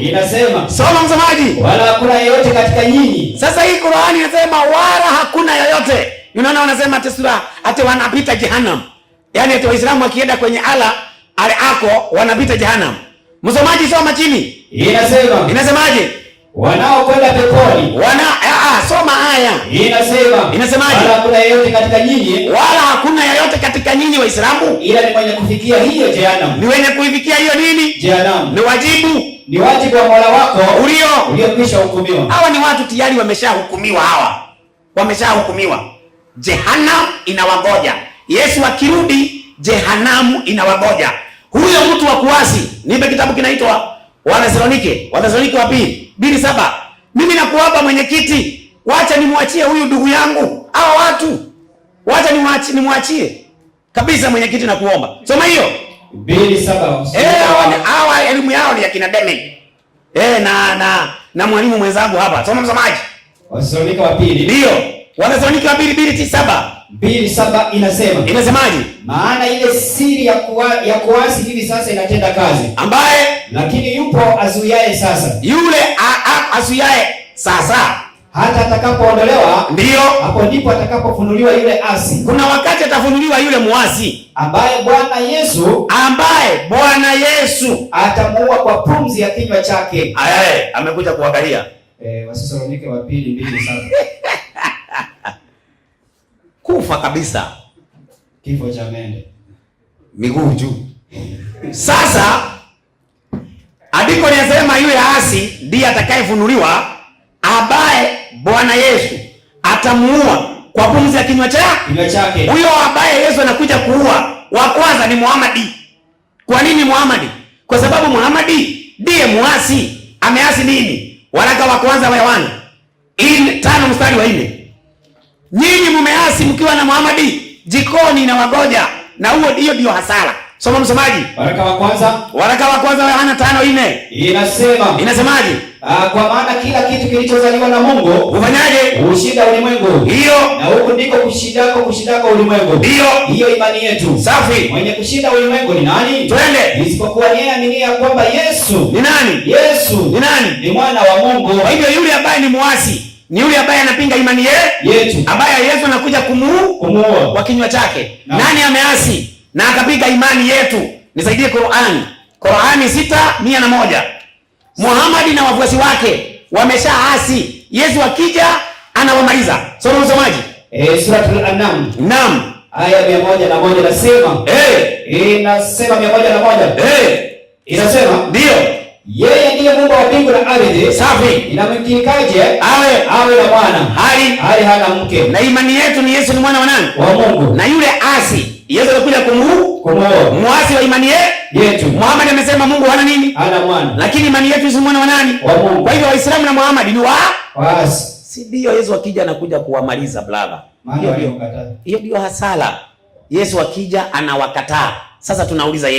Inasema. Soma msomaji. Wala hakuna yeyote katika nyinyi. Sasa hii Qur'ani inasema wala hakuna yeyote. Unaona wanasema tesura ate wanapita jehanamu. Yaani ati Waislamu wakienda kwenye ale ako wanapita jehanamu. Msomaji soma chini. Inasemaje? Wanaokwenda peponi. Soma aya. Inasemaje? Wala hakuna yeyote katika nyinyi Waislamu ila ni mwenye kufikia hiyo jehanamu. Ni wenye kuifikia hiyo nini? Jehanamu. Ni wajibu wa Mola wako uliokwisha hukumiwa. Hawa ni watu tayari wameshahukumiwa hawa. Wameshahukumiwa. Jehanamu inawagoja. Yesu akirudi jehanamu inawagoja. Huyo mtu wa kuasi, nipe kitabu kinaitwa Wathesalonike wa pili 2:7. Mimi nakuomba mwenyekiti, wacha nimwachie huyu ndugu yangu. Hawa watu wacha nimwachie kabisa mwenyekiti, nakuomba. Soma hiyo 2:7. Hawa elimu yao ni ya kina Deme. na mwalimu mwenzangu hapa. Soma msomaji. Wathesalonike wa pili. Ndio. Wathesalonike wa pili 2:7. 2:7 inasema. Inasemaje? Maana ile siri ya kuasi hivi sasa inatenda kazi. Ambaye lakini yupo azuiaye sasa. Yule azuiaye sasa hata atakapoondolewa, ndio hapo ndipo atakapofunuliwa yule asi. Kuna wakati atafunuliwa yule muasi ambaye Bwana Yesu atamuua kwa pumzi ya kinywa chake. Amekuja kuangalia. Wathesalonike wa pili 2:7. Kufa kabisa. Kifo cha mende. Miguu juu. Sasa andiko linasema yule asi ndiye atakayefunuliwa, ambaye Bwana Yesu atamuua kwa pumzi ya kinywa chake. Huyo ambaye Yesu anakuja kuua wa kwanza ni Muhamadi. Kwa nini Muhamadi? Kwa sababu Muhamadi ndiye muasi. Ameasi nini? Waraka wa kwanza wa Yohana 5:4. Nyinyi mumeasi mkiwa na Muhamadi jikoni na wagoja, na hiyo ndio hasara. Soma msomaji. Waraka wa kwanza wa Yohana 5:4. Inasemaje? Kwa maana kila kitu kilichozaliwa na Mungu ufanyaje? Ushinda ulimwengu. Hiyo. Na huko ndiko kushindako ulimwengu. Hiyo imani yetu. Safi. Mwenye kushinda ulimwengu ni nani? Twende. Isipokuwa yeye aminiye kwamba Yesu ni nani? Yesu ni nani? Ni mwana wa Mungu. Kwa hivyo yule ambaye ni muasi ni yule ambaye anapinga imani yetu, ambaye Yesu anakuja kumuua kwa kinywa chake. Nani ameasi na akapiga imani yetu? Nisaidie Qur'ani 6:101. Muhamadi na wafuasi wake wameshaasi. Yesu akija anawamaliza. Soma msomaji. Suratul An'am. Naam. Aya 101 nasema. Inasema 101. Inasema ndio. Yeye ndiye Mungu wa mbingu na ardhi. Safi. Inamkikaje awe na mwana hali hana mke. Na imani yetu ni Yesu ni mwana wa nani? Wa Mungu. Na yule asi Yesu alikuja kumuua. Muasi wa imani yetu. Muhammad amesema Mungu hana nini? Hana mwana. Lakini imani yetu si mwana wa nani? Wa Mungu. Kwa hivyo Waislamu na Muhammad ni waasi. Si ndio Yesu akija anakuja kuwamaliza brother. Hiyo ndio hasara. Yesu akija anawakataa. Sasa tunauliza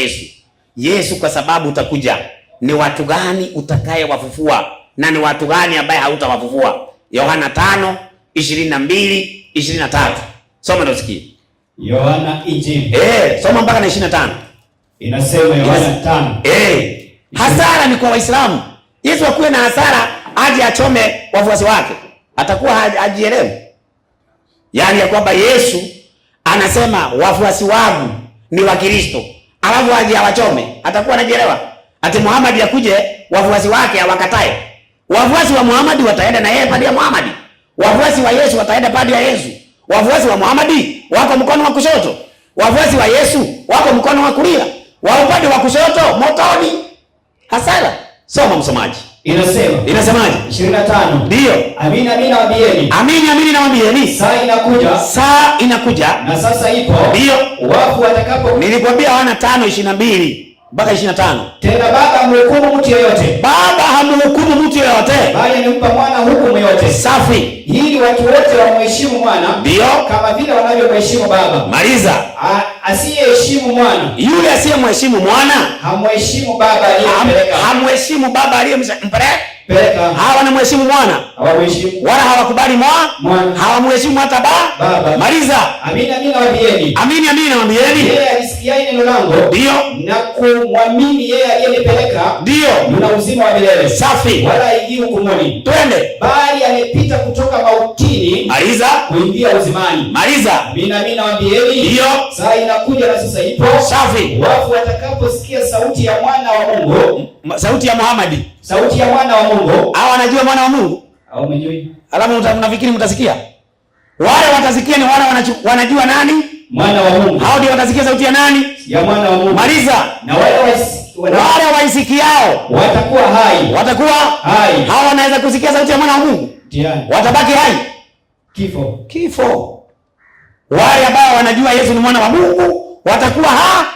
Yesu kwa sababu utakuja, ni watu gani utakayewafufua na ni watu gani ambaye hautawafufua? Yohana 5:22-23. Soma ndio sikie. Yohana Injili. Soma mpaka na 25. Inasema Yohana 5. Hasara ni kwa Waislamu. Yesu akuwe na hasara aje achome wafuasi wake. Atakuwa hajielewi. Yaani ya kwamba Yesu anasema wafuasi wangu ni wa Kristo. Alafu aje awachome. Atakuwa anajielewa. Ati Muhammad yakuje wafuasi wake awakatae. Wafuasi wa Muhammad wataenda na yeye padi ya Muhammad. Wafuasi wa Yesu wataenda padi ya Yesu. Wafuasi wa Muhammad wako mkono wa kushoto. Wafuasi wa Yesu wako mkono wa kulia. Wa upande wa kushoto motoni. Hasara. Soma msomaji. Inasemaje? 25. Ndio. Amini nawaambieni. Saa inakuja. Na sasa ipo. Ndio. Wafu watakapo. Nilikwambia Yohana 5:22 mpaka 25. Tena Baba hamhukumu mtu yeyote. Bali anampa mwana hukumu yote. Safi. Ili watu wote wamheshimu mwana. Ndio. Kama vile wanavyomheshimu Baba. Maliza. Asiyeheshimu mwana. Yule asiyemheshimu mwana hamheshimu Baba aliyempeleka. Hamheshimu Baba aliyempeleka. Hawa wanamheshimu mwana. Hawamheshimu. Wala hawakubali mwana. Hawamheshimu hata Baba. Maliza. Amini nawaambieni. Yeye alisikia neno langu. Ndio. Na kumwamini yeye aliyenipeleka. Ndio. Una uzima wa milele. Safi. Wala haingii hukumuni. Twende. Bali amepita kutoka mautini. Maliza. Kuingia uzimani. Maliza. Amini nawaambieni. Ndio. Saa inakuja na sasa ipo. Safi. Wafu watakaposikia sauti ya mwana wa Mungu. Sauti ya Muhammad. Sauti ya mwana wa Mungu. Hao wanajua mwana wa Mungu? Hao umejui. Alafu mnafikiri mtasikia? Wale watasikia ni wale wanajua nani? Mwana wa Mungu. Hao ndio watasikia sauti ya nani? Ya mwana wa Mungu. Maliza. Na wale waisikiao watakuwa hai. Hao wanaweza kusikia sauti ya mwana wa Mungu? Ndiyo. Watabaki hai? Kifo. Wale ambao wanajua Yesu ni mwana wa Mungu watakuwa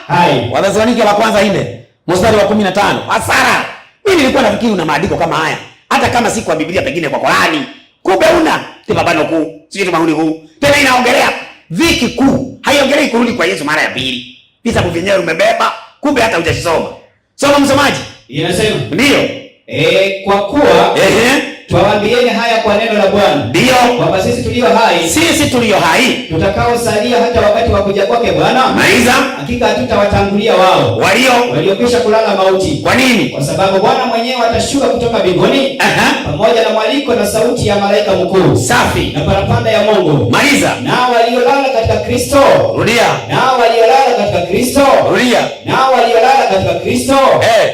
hai. Wathesalonike wa kwanza 4:15. Hasara. Mimi nilikuwa nafikiri una maandiko kama haya. Hata kama si kwa Biblia pengine kwa Qur'ani. Kumbe una tibabano kuu. Sio mahuni kuu. Tena inaongelea viki kuu. Haiongelei kurudi kwa Yesu mara ya pili. Vitabu vyenyewe umebeba, kumbe hata hujasoma. Soma msomaji. Inasema. Ndio. Kwa kuwa twawaambieni haya kwa neno la Bwana, ndio kwamba sisi tulio hai tutakaosalia hata wakati wa kuja kwake Bwana, maiza, hakika hatutawatangulia wao waliokwisha kulala mauti. Kwa nini? Kwa sababu Bwana mwenyewe atashuka kutoka mbinguni pamoja na mwaliko na sauti ya malaika mkuu, safi, na parapanda ya Mungu. Maliza. Nao waliolala katika Kristo, rudia, nao waliolala katika Kristo, rudia, nao waliolala katika Kristo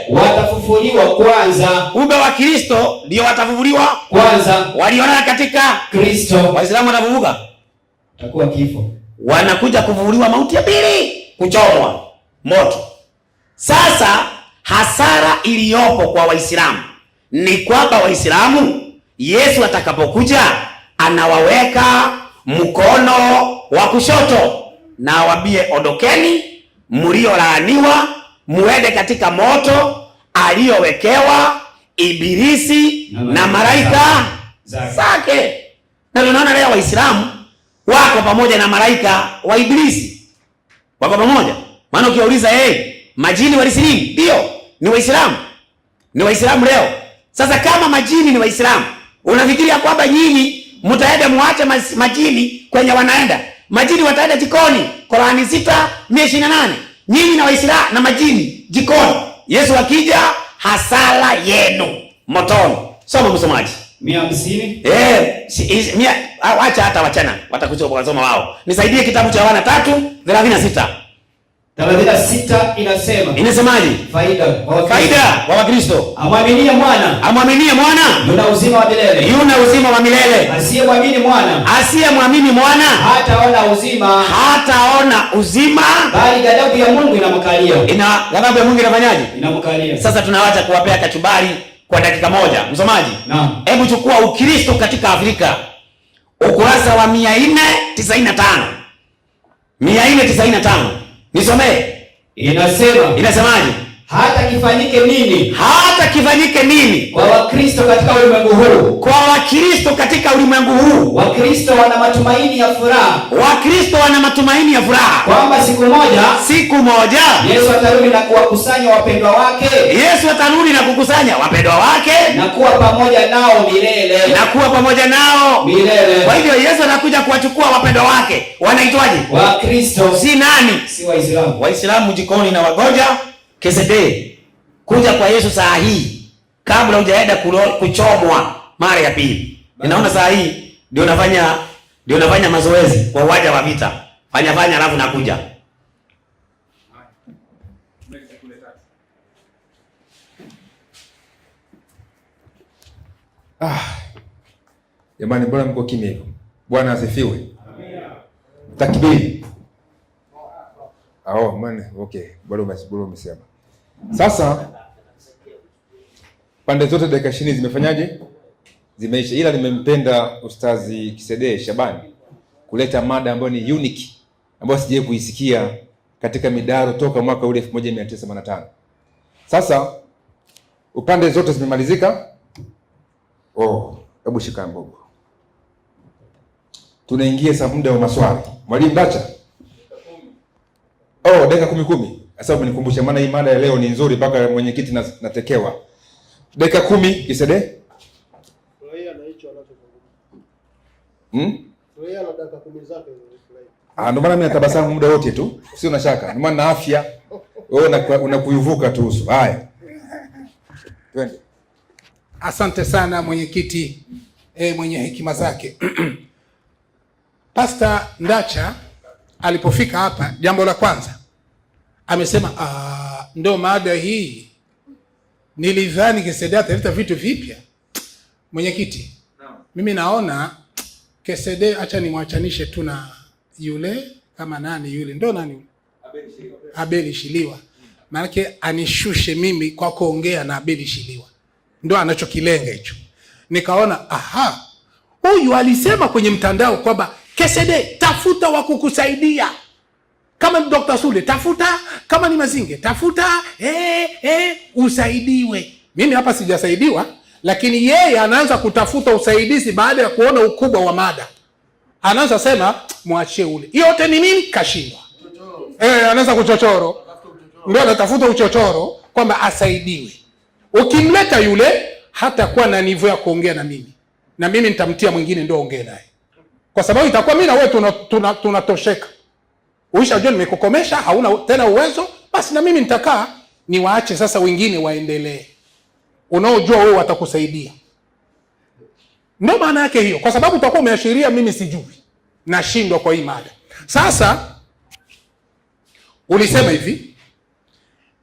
watafufuliwa kwanza. Ube wa Kristo ndio watafufuliwa kwanza. Waliolala katika Kristo, Waislamu watafufuka, takuwa kifo, wanakuja kufufuliwa mauti ya pili, kuchomwa moto. Sasa hasara iliyopo kwa Waislamu ni kwamba Waislamu Yesu atakapokuja anawaweka mkono wa kushoto na awaambie, ondokeni mliolaaniwa muende katika moto aliyowekewa Ibilisi na malaika zake. Na tunaona leo Waislamu wako pamoja na malaika wa Ibilisi, wako pamoja. Maana ukiuliza majini walisilimu, ndio ni Waislamu, ni Waislamu leo. Sasa kama majini ni Waislamu, unafikiria kwamba nyinyi mtaenda muache majini kwenye wanaenda? Majini wataenda jikoni, Qur'ani 6:128. Nyinyi na Waislamu na majini jikoni. Yesu akija hasara yenu motoni. Soma msomaji. 150. Acha hata wachana, watakuja kusoma wao. Nisaidie kitabu cha Yohana 3:36. 36 inasemaje? Faida kwa Wakristo. Amwaminie mwana yuna uzima wa milele. Asiyemwamini mwana hataona uzima, bali ghadhabu ya Mungu inamkalia. Ghadhabu ya Mungu inafanyaje? Inamkalia. Sasa tunawacha kuwapea kachumbari kwa dakika moja. Msomaji, hebu chukua Ukristo katika Afrika, ukurasa wa 495. 495. Nisomee. Inasemaje? Hata kifanyike nini kwa Wakristo katika ulimwengu huu? Kwa Wakristo katika ulimwengu huu, Wakristo wana matumaini ya furaha, kwamba siku moja Yesu atarudi na kuwakusanya wapendwa wake. Na kuwa pamoja nao milele. Kwa hivyo Yesu anakuja kuwachukua wapendwa wake. Wanaitwaje? Wakristo. Si nani? Si Waislamu. Waislamu jikoni na wagoja kesede kuja kwa Yesu saa hii, kabla hujaenda kuchomwa mara ya pili. Ninaona saa hii ndio nafanya mazoezi kwa uwanja wa vita. Fanya alafu nakuja. Jamani, mbona mko kimya hivyo? Bwana asifiwe. Takbiri. Okay, bado umesema. Sasa pande zote dakika 20 zimefanyaje? Zimeisha, ila nimempenda Ustazi Kisedee Shabani kuleta mada ambayo ni unique, ambayo sijawahi kuisikia katika midaro toka mwaka ule 1985. Sasa upande zote zimemalizika. Hebu shika mbogo. Tunaingia saa muda wa maswali. Mwalimu Dacha. Dakika 10. Sasa umenikumbusha, maana hii mada ya leo ni nzuri mpaka mwenyekiti natekewa. Dakika 10 Kisedee. Furahia na hicho anachozungumza. Furahia na dakika 10 zake. Ndio maana mimi natabasamu muda wote tu. Sio na shaka. Ndio maana na afya. Wewe unakuivuka tu uso. Haya. Twende. Asante sana mwenyekiti, mwenye hekima zake. Pastor Ndacha alipofika hapa, jambo la kwanza amesema ndo mada hii, nilidhani Kisedee ataleta vitu vipya. Mwenyekiti, mimi naona Kisedee, acha nimwachanishe tu na yule kama nani yule, ndo nani yule? Abeli Shiliwa. Maanake anishushe mimi kwa kuongea na Abeli Shiliwa, ndo anachokilenga hicho. Nikaona huyu alisema kwenye mtandao kwamba Kisedee, tafuta wa kukusaidia. Kama ni Dr. Sule tafuta, kama ni Mazinge tafuta, usaidiwe. Mimi hapa sijasaidiwa, lakini yeye anaanza kutafuta usaidizi baada ya kuona ukubwa wa mada. Anaanza sema mwachie ule. Yote ni nini? Kashindwa. Anaanza kuchochoro. Ndio anatafuta uchochoro kwamba asaidiwe. Ukimleta yule hata kuwa na nivo ya kuongea na mimi nitamtia mwingine ndio ongee naye, kwa sababu itakuwa mimi na wewe tunatosheka. Uishajua nimekukomesha, hauna tena uwezo, basi na mimi nitakaa niwaache sasa wengine waendelee, unaojua wewe watakusaidia. Ndio maana yake hiyo, kwa sababu utakuwa umeashiria mimi sijui, nashindwa kwa hii mada. Sasa ulisema hivi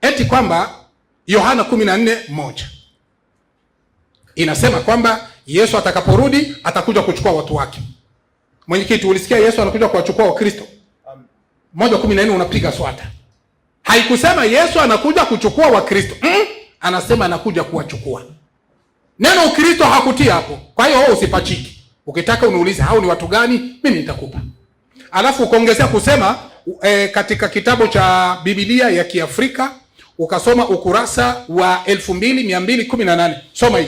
eti kwamba Yohana 14:1 inasema kwamba Yesu atakaporudi atakuja kuchukua watu wake. Mwenyekiti, ulisikia Yesu anakuja kuwachukua Wakristo? 1:14 unapiga swata. Haikusema Yesu anakuja kuchukua Wakristo. Anasema anakuja kuwachukua. Neno Ukristo hakutia hapo. Kwa hiyo wewe usipachiki. Ukitaka uniulize hao ni watu gani, mimi nitakupa. Alafu ukaongezea kusema katika kitabu cha Biblia ya Kiafrika ukasoma ukurasa wa 2218. Soma hii.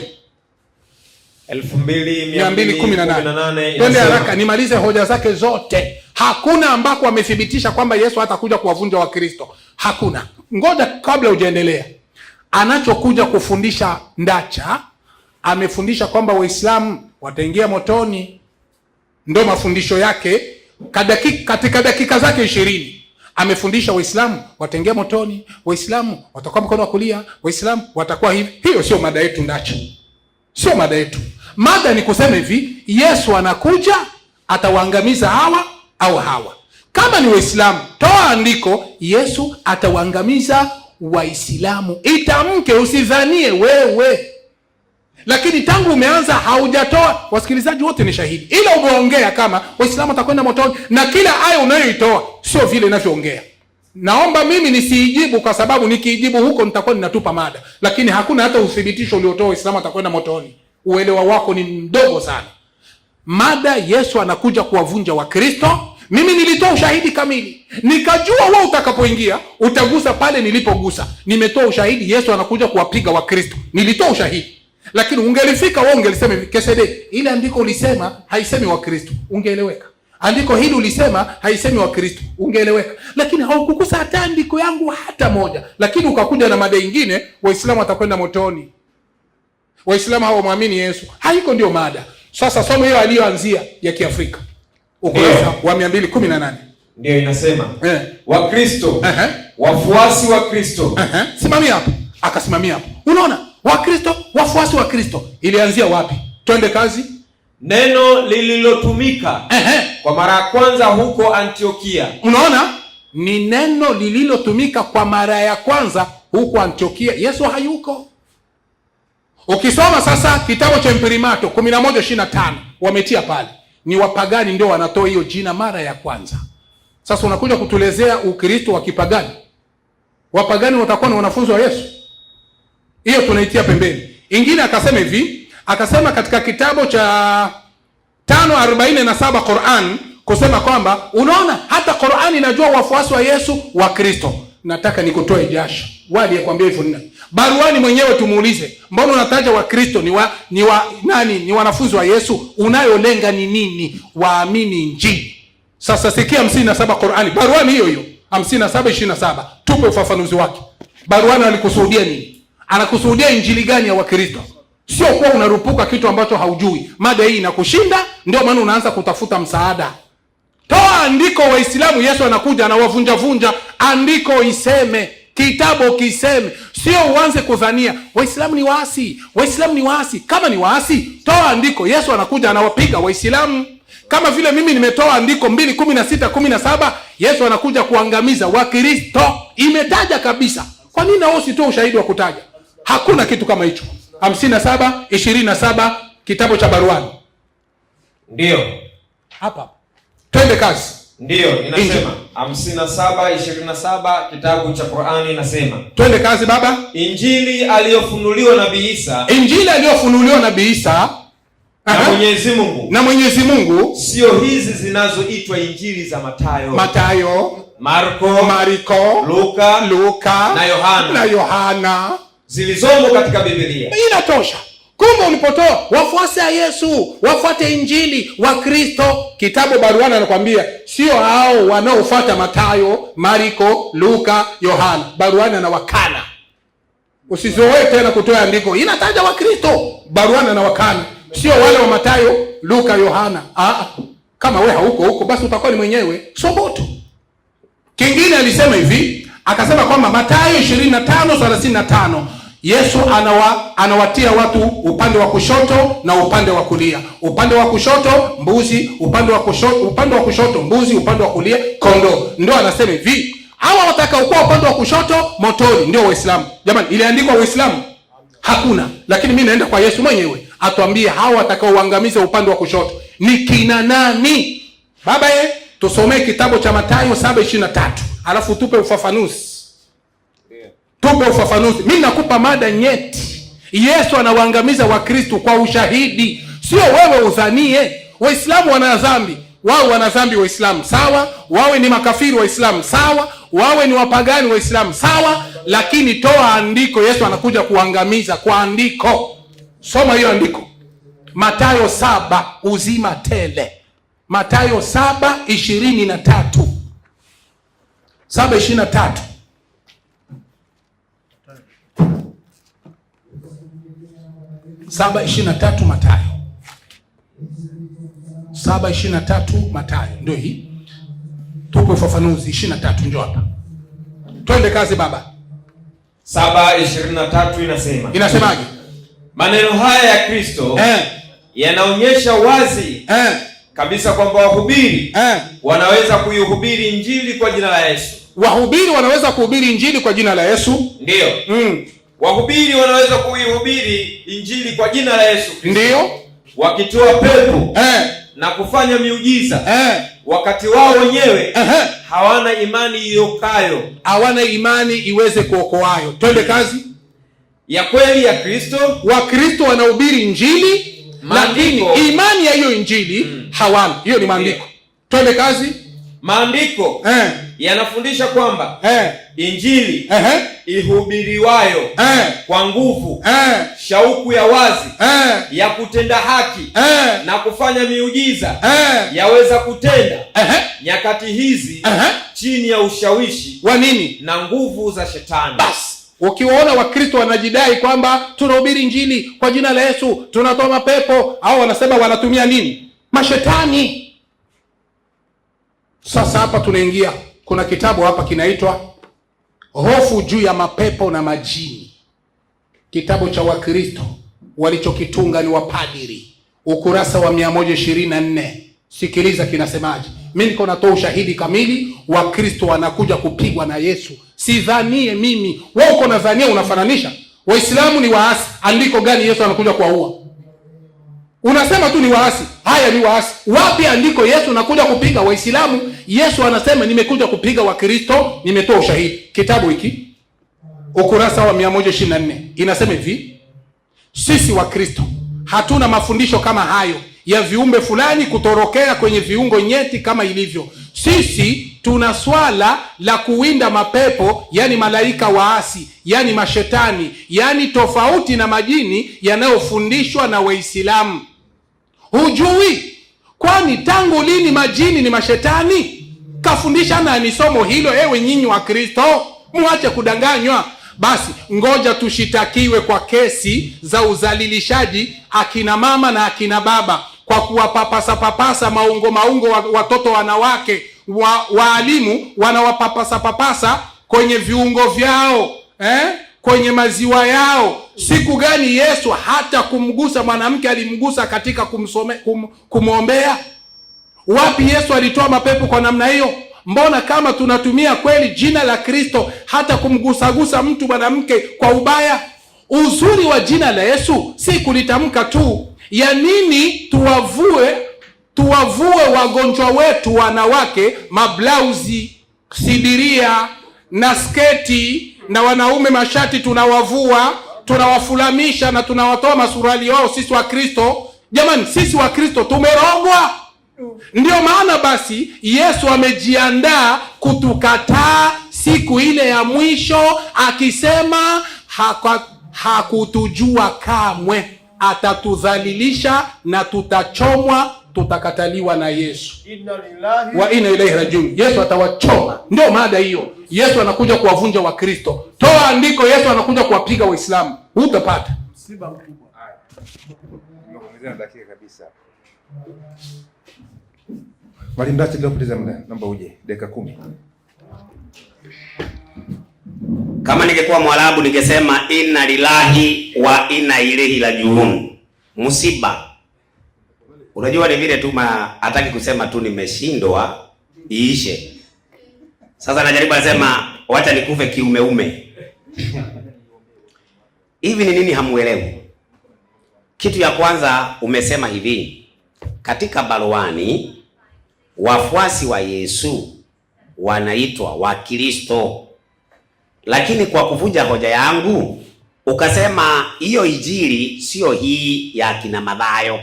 2218. Twende haraka nimalize hoja zake zote. Hakuna ambako amethibitisha kwamba Yesu hatakuja kuwavunja Wakristo. Hakuna. Ngoja kabla hujaendelea. Anachokuja kufundisha Ndacha, amefundisha kwamba Waislamu wataingia motoni. Ndio mafundisho yake. Katika dakika zake 20 amefundisha Waislamu wataingia motoni, Waislamu watakuwa mkono wa kulia, Waislamu watakuwa hivi. Hiyo sio mada yetu Ndacha. Sio mada yetu. Mada ni kusema hivi, Yesu anakuja atawaangamiza hawa au hawa. Kama ni Waislamu, toa andiko Yesu atawaangamiza Waislamu. Itamke, usidhanie wewe. Lakini tangu umeanza haujatoa, wasikilizaji wote ni shahidi. Ila umeongea kama Waislamu watakwenda motoni na kila aya unayoitoa sio vile inavyoongea. Naomba mimi nisijibu kwa sababu nikijibu huko nitakuwa ninatupa mada. Lakini hakuna hata uthibitisho uliotoa Waislamu watakwenda motoni. Uelewa wako ni mdogo sana. Mada Yesu anakuja kuwavunja Wakristo. Mimi nilitoa ushahidi kamili. Nikajua wewe utakapoingia utagusa pale nilipogusa. Nimetoa ushahidi Yesu anakuja kuwapiga Wakristo. Nilitoa ushahidi. Lakini ungelifika wewe ungelisema Kesede, ile andiko ulisema haisemi Wakristo, ungeeleweka. Andiko hili ulisema haisemi Wakristo, ungeeleweka. Lakini haukugusa hata andiko yangu hata moja. Lakini ukakuja na mada nyingine, Waislamu watakwenda motoni, Waislamu hawamwamini Yesu. Haiko ndio mada. Sasa somo hiyo aliyoanzia ya Kiafrika ukurasa wa 218 ndio inasema Wakristo, wafuasi wa Kristo. Simamia hapo. Akasimamia hapo. Unaona? Wakristo, wafuasi wa Kristo. Ilianzia wapi? Twende kazi. Neno lililotumika kwa mara ya kwanza huko Antiokia. Unaona? Ni neno lililotumika kwa mara ya kwanza huko Antiokia. Yesu hayuko. Ukisoma sasa kitabu cha Imprimato 11:25 wametia pale. Ni wapagani ndio wanatoa hiyo jina mara ya kwanza. Sasa unakuja kutulezea Ukristo wa kipagani. Wapagani watakuwa na wanafunzi wa Yesu. Hiyo tunaitia pembeni. Ingine akasema hivi, akasema katika kitabu cha 5:47 Qur'an kusema kwamba unaona hata Qur'an inajua wafuasi wa Yesu wa Kristo. Nataka nikutoe jasho. Wali yakwambia hivyo nini? Baruani mwenyewe tumuulize, mbona unataja wa Kristo ni wanafunzi wa Yesu? Unayolenga ni nini? Waamini Injili. Sasa sikia 57 Qur'ani. Baruani hiyo hiyo 57:27. Tupe ufafanuzi wake. Baruani alikusudia nini? Anakusudia Injili gani ya Wakristo? Sio kwa unarupuka kitu ambacho haujui. Mada hii inakushinda, ndio maana unaanza kutafuta msaada. Toa andiko Waislamu Yesu anakuja na wavunja. Andiko iseme, kitabu kiseme. Sio uanze kudhania Waislamu ni waasi. Waislamu ni waasi. Kama ni waasi, toa andiko Yesu anakuja anawapiga Waislamu. Kama vile mimi nimetoa andiko 2:16-17 Yesu anakuja kuangamiza Wakristo. Imetaja kabisa. Kwa nini nao usitoe ushahidi wa kutaja? Hakuna kitu kama hicho. 57:27 kitabu cha Baruani. Ndio. Hapa. Twende kazi. Ndio, inasema 57:27 kitabu cha Qur'ani inasema. Twende kazi baba. Injili aliyofunuliwa Nabii Isa. Injili aliyofunuliwa Nabii Isa na Mwenyezi Mungu sio hizi zinazoitwa injili za Matayo, Marko, Luka na Yohana zilizomo katika Biblia. Inatosha. Kumbe ulipotoa wafuasi wa Yesu wafuate Injili wa Kristo, kitabu Baruani anakuambia sio hao wanaofuata Matayo, Marko, Luka, Yohana. Baruani anawakana. Usizoee tena kutoa andiko. Inataja Wakristo, baruana na wakana. Sio wale wa Mathayo, Luka, Yohana. Kama we hauko huko basi utakuwa ni mwenyewe soboto. Kingine alisema hivi, akasema kwamba Mathayo 25:35 Yesu anawatia watu upande wa kushoto na upande wa kulia. Upande wa kushoto mbuzi, upande wa kushoto mbuzi, upande wa kulia kondoo. Ndio anasema hivi, hawa watakaokuwa upande wa kushoto motoni ndio Waislamu. Jamani, iliandikwa Waislamu? Hakuna. Lakini mimi naenda kwa Yesu mwenyewe atuambie hawa watakaoangamiza upande wa kushoto ni kina nani? Baba tusomee kitabu cha Mathayo 7:23 alafu tupe ufafanuzi. Tupe ufafanuzi. Mimi nakupa mada nyeti. Yesu anawaangamiza Wakristo kwa ushahidi. Sio wewe udhanie. Waislamu wana dhambi. Wao wana dhambi Waislamu. Sawa. Wawe ni makafiri Waislamu. Sawa. Wawe ni wapagani Waislamu. Sawa. Lakini toa andiko, Yesu anakuja kuangamiza kwa andiko. Soma hiyo andiko. Mathayo 7 uzima tele. Mathayo 7:23. 7:23. 7:23 Mathayo. 7:23 Mathayo. Ndio hii. Tupe ufafanuzi 23 njoo hapa. Twende kazi baba. 7:23 inasema. Inasemaje? Maneno haya ya Kristo yanaonyesha wazi kabisa kwamba wahubiri wanaweza kuihubiri injili kwa jina la Yesu. Wahubiri wanaweza kuhubiri injili kwa jina la Yesu? Ndio. Wahubiri wanaweza kuihubiri injili kwa jina la Yesu. Ndio. Wakitoa pepo na kufanya miujiza wakati wao wenyewe hawana imani iokayo, hawana imani iweze kuokoayo. Twende kazi. Ya kweli ya Kristo, Wakristo wanahubiri injili lakini imani ya hiyo injili hawana. Hiyo ni maandiko. Twende kazi. Maandiko yanafundisha kwamba injili ihubiriwayo kwa nguvu, shauku ya wazi ya kutenda haki na kufanya miujiza yaweza kutenda nyakati hizi chini ya ushawishi wa nini? Na nguvu za shetani. Basi ukiwaona Wakristo wanajidai kwamba tunahubiri injili kwa jina la Yesu, tunatoa mapepo, au wanasema wanatumia nini? Mashetani. Sasa hapa tunaingia, kuna kitabu hapa kinaitwa Hofu juu ya mapepo na majini. Kitabu cha Wakristo walichokitunga ni wapadiri, ukurasa wa 124. Sikiliza kinasemaje. Mimi niko natoa ushahidi kamili. Wakristo wanakuja kupigwa na Yesu. Sidhanie mimi. Wewe uko nadhania unafananisha. Waislamu ni waasi. Andiko gani Yesu anakuja kuwaua? Unasema tu ni waasi. Haya ni waasi. Wapi andiko Yesu anakuja kupiga Waislamu? Yesu anasema nimekuja kupiga Wakristo, nimetoa ushahidi. Kitabu hiki ukurasa wa 124 inasema hivi: sisi Wakristo hatuna mafundisho kama hayo ya viumbe fulani kutorokea kwenye viungo nyeti kama ilivyo. Sisi tuna swala la kuwinda mapepo, yani malaika waasi, yani mashetani, yani tofauti na majini yanayofundishwa na Waislamu. Hujui? Kwani tangu lini majini ni mashetani? Kafundisha nani somo hilo? Ewe nyinyi wa Kristo, muache kudanganywa. Basi ngoja tushitakiwe kwa kesi za uzalilishaji akina mama na akina baba kwa kuwapapasa maungo watoto wanawake, waalimu wanawapapasa kwenye viungo vyao, kwenye maziwa yao. Siku gani Yesu hata kumgusa mwanamke alimgusa katika kumwombea? Wapi Yesu alitoa mapepo kwa namna hiyo? Mbona kama tunatumia kweli jina la Kristo hata kumgusagusa mtu mwanamke kwa ubaya? Uzuri wa jina la Yesu si kulitamka tu. Ya nini tuwavue wagonjwa wetu wanawake mablauzi, sidiria na sketi, na wanaume mashati tunawavua, tunawafulamisha na tunawatoa masuruali wao sisi wa Kristo? Jamani, sisi wa Kristo tumerogwa. Ndio maana basi Yesu amejiandaa kutukataa siku ile ya mwisho, akisema hakutujua kamwe, atatudhalilisha na tutachomwa tutakataliwa na Yesu. Wa inna ilaihi rajiun. Yesu atawachoma. Ndio mada hiyo. Yesu anakuja kuwavunja Wakristo. Toa andiko, Yesu anakuja kuwapiga Waislamu. Utapata msiba mkubwa. Nimeongezea dakika kabisa. Mwalimu Ndachi, ndio kupoteza muda. Naomba uje dakika 10. Kama ningekuwa Mwarabu ningesema inna lillahi wa inna ilaihi rajiun. Msiba. Unajua ni vile tu hataki kusema tu nimeshindwa iishe. Sasa najaribu nasema wacha nikufe kiumeume. Hivi ni nini hamuelewi? Kitu ya kwanza umesema hivi. Katika baruani wafuasi wa Yesu wanaitwa Wakristo. Lakini kwa kuvunja hoja yangu ukasema hiyo injili sio hii ya kina Mathayo.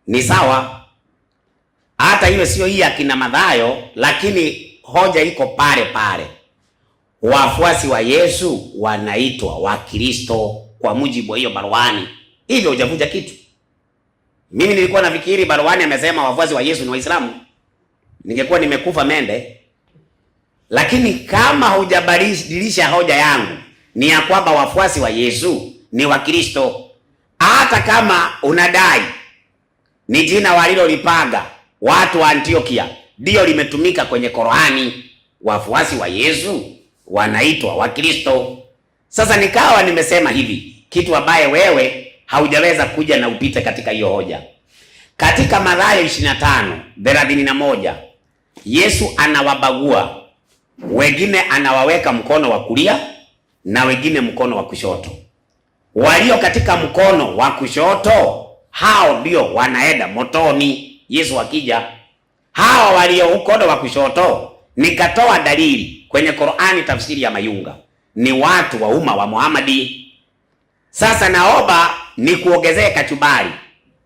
Ni sawa. Hata hiyo sio hii ya kina Mathayo, lakini hoja iko pale pale. Wafuasi wa Yesu wanaitwa Wakristo kwa mujibu wa hiyo baruani. Hivyo hujavunja kitu. Mimi nilikuwa nafikiri baruani amesema wafuasi wa Yesu ni Waislamu. Ningekuwa nimekufa mende. Lakini kama hujabadilisha hoja yangu ni ya kwamba wafuasi wa Yesu ni Wakristo, hata kama unadai ni jina walilolipaga watu wa Antiokia ndio limetumika kwenye Qur'ani, wafuasi wa Yesu wanaitwa Wakristo. Sasa nikawa nimesema hivi, kitu ambaye wewe haujaweza kuja na upite katika hiyo hoja. Katika Mathayo 25:31 Yesu anawabagua. Wengine anawaweka mkono wa kulia na wengine mkono wa kushoto. Walio katika mkono wa kushoto hao ndio wanaenda motoni Yesu akija. Hao walio mkono wa kushoto nikatoa dalili kwenye Qur'ani, tafsiri ya Mayunga, ni watu wa umma wa Muhammadi. Sasa naomba nikuongezee kachubari.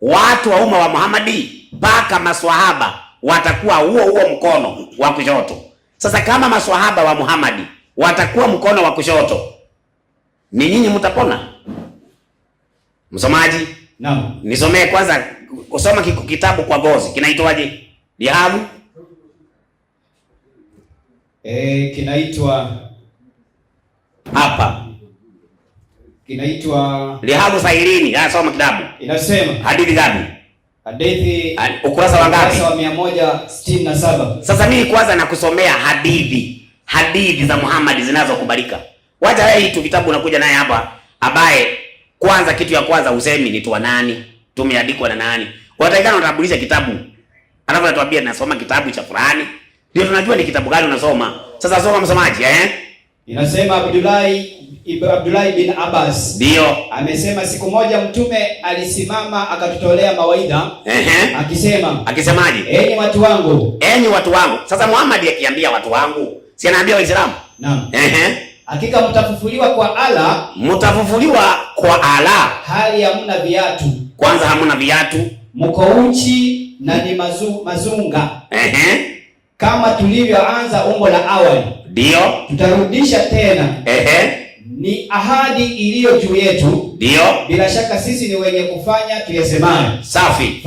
Watu wa umma wa Muhammadi mpaka maswahaba watakuwa huo mkono wa kushoto. Sasa kama maswahaba wa Muhammadi watakuwa mkono wa kushoto, ni nyinyi mtapona? Msomaji? Naam. Nisomee kwanza, usoma kitabu kwa gozi. Kinaitwaje? Lihabu? Kinaitwa hapa. Kinaitwa Lihabu Sahilini. Soma kitabu. Inasema hadithi gapi? Hadithi ukurasa wa ngapi? Ukurasa wa 167. Sasa mimi kwanza nakusomea hadithi za Muhammad zinazokubalika. Wacha wewe tu vitabu unakuja naye hapa ambaye kwanza kitu ya kwanza usemi ni tuwa nani, tumeandikwa na nani. Wataikana unatambulisha kitabu. Alafu unatuambia nasoma kitabu cha fulani. Ndio tunajua ni kitabu gani unasoma. Sasa soma msomaji, Inasema Abdullah bin Abbas ndio amesema siku moja Mtume alisimama akatutolea mawaidha akisemaje? Enyi watu wangu. Sasa Muhammad akiambia watu wangu, si anaambia Waislamu? Naam. Hakika mtafufuliwa kwa Allah. Hali hamna viatu. Kwanza hamna viatu. Mko uchi na ni mazunga. Kama tulivyoanza umbo la awali. Ndio. Tutarudisha tena. Ni ahadi iliyo juu yetu. Ndio. Bila shaka sisi ni wenye kufanya tuyasemayo. Safi.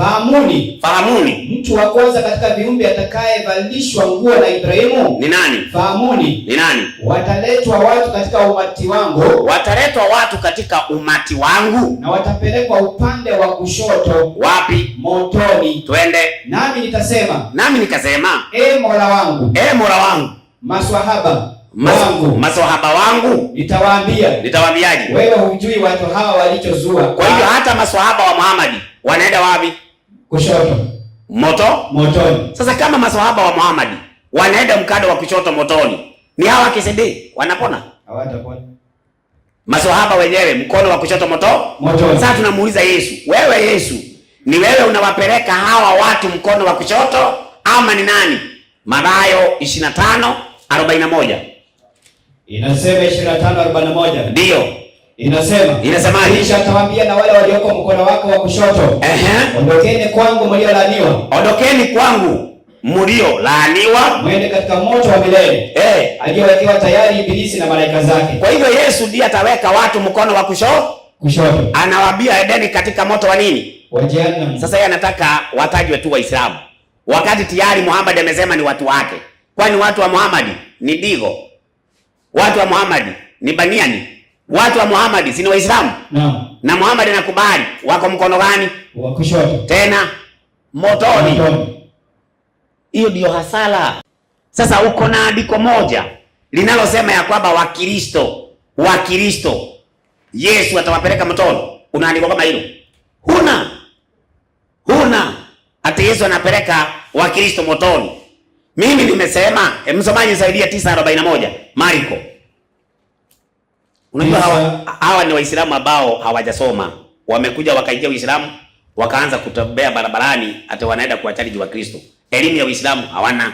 Fahamuni. Mtu wa kwanza katika viumbe atakayevalishwa nguo na Ibrahimu ni nani? Fahamuni. Ni nani? Wataletwa watu katika umati wangu. Na watapelekwa upande wa kushoto. Wapi? Motoni. Twende. Nami nikasema. Mola wangu. Maswahaba wangu nitawaambiaje? Wewe hujui watu hawa walichozua. Kwa hivyo hata maswahaba wa Muhammad wanaenda wapi? Kushoto. Motoni. Sasa kama maswahaba wa Muhammad wanaenda mkado wa kushoto motoni, ni hawa kisidi wanapona? Hawatapona. Maswahaba wenyewe mkono wa kushoto motoni. Sasa tunamuuliza Yesu, wewe Yesu, ni wewe unawapeleka hawa watu mkono wa kushoto ama ni nani? Mathayo 25:41. Inasema 25:41. Ndio. Inasema kisha atawaambia na wale walioko mkono wako wa kushoto. Ondokeni kwangu mliolaaniwa. Mwende katika moto wa milele. Aliyowekewa tayari Ibilisi na malaika zake. Kwa hivyo Yesu ndiye ataweka watu mkono wa kushoto. Anawaambia edeni katika moto wa nini? wa jehanamu. Sasa yeye anataka watajwe tu Waislamu, wakati tayari Muhammad amesema ni watu wake. Kwani watu wa Muhammad ni Digo? Watu wa Muhammad ni Baniani? Watu wa Muhammad si ni Waislamu? Naam. Na Muhammad anakubali wako mkono gani? Wa kushoto. Tena motoni. Hiyo ndio hasara. Sasa uko na andiko moja linalosema ya kwamba Wakristo Yesu atawapeleka motoni. Una andiko kama hilo? Huna. Ati Yesu anapeleka Wakristo motoni. Mimi nimesema, msomaji saidia 9:41 Marko. Unajua hawa ni Waislamu ambao hawajasoma. Wamekuja wakaingia Uislamu, wakaanza kutembea barabarani hata wanaenda kuwachariji wa Kristo. Elimu ya Uislamu hawana.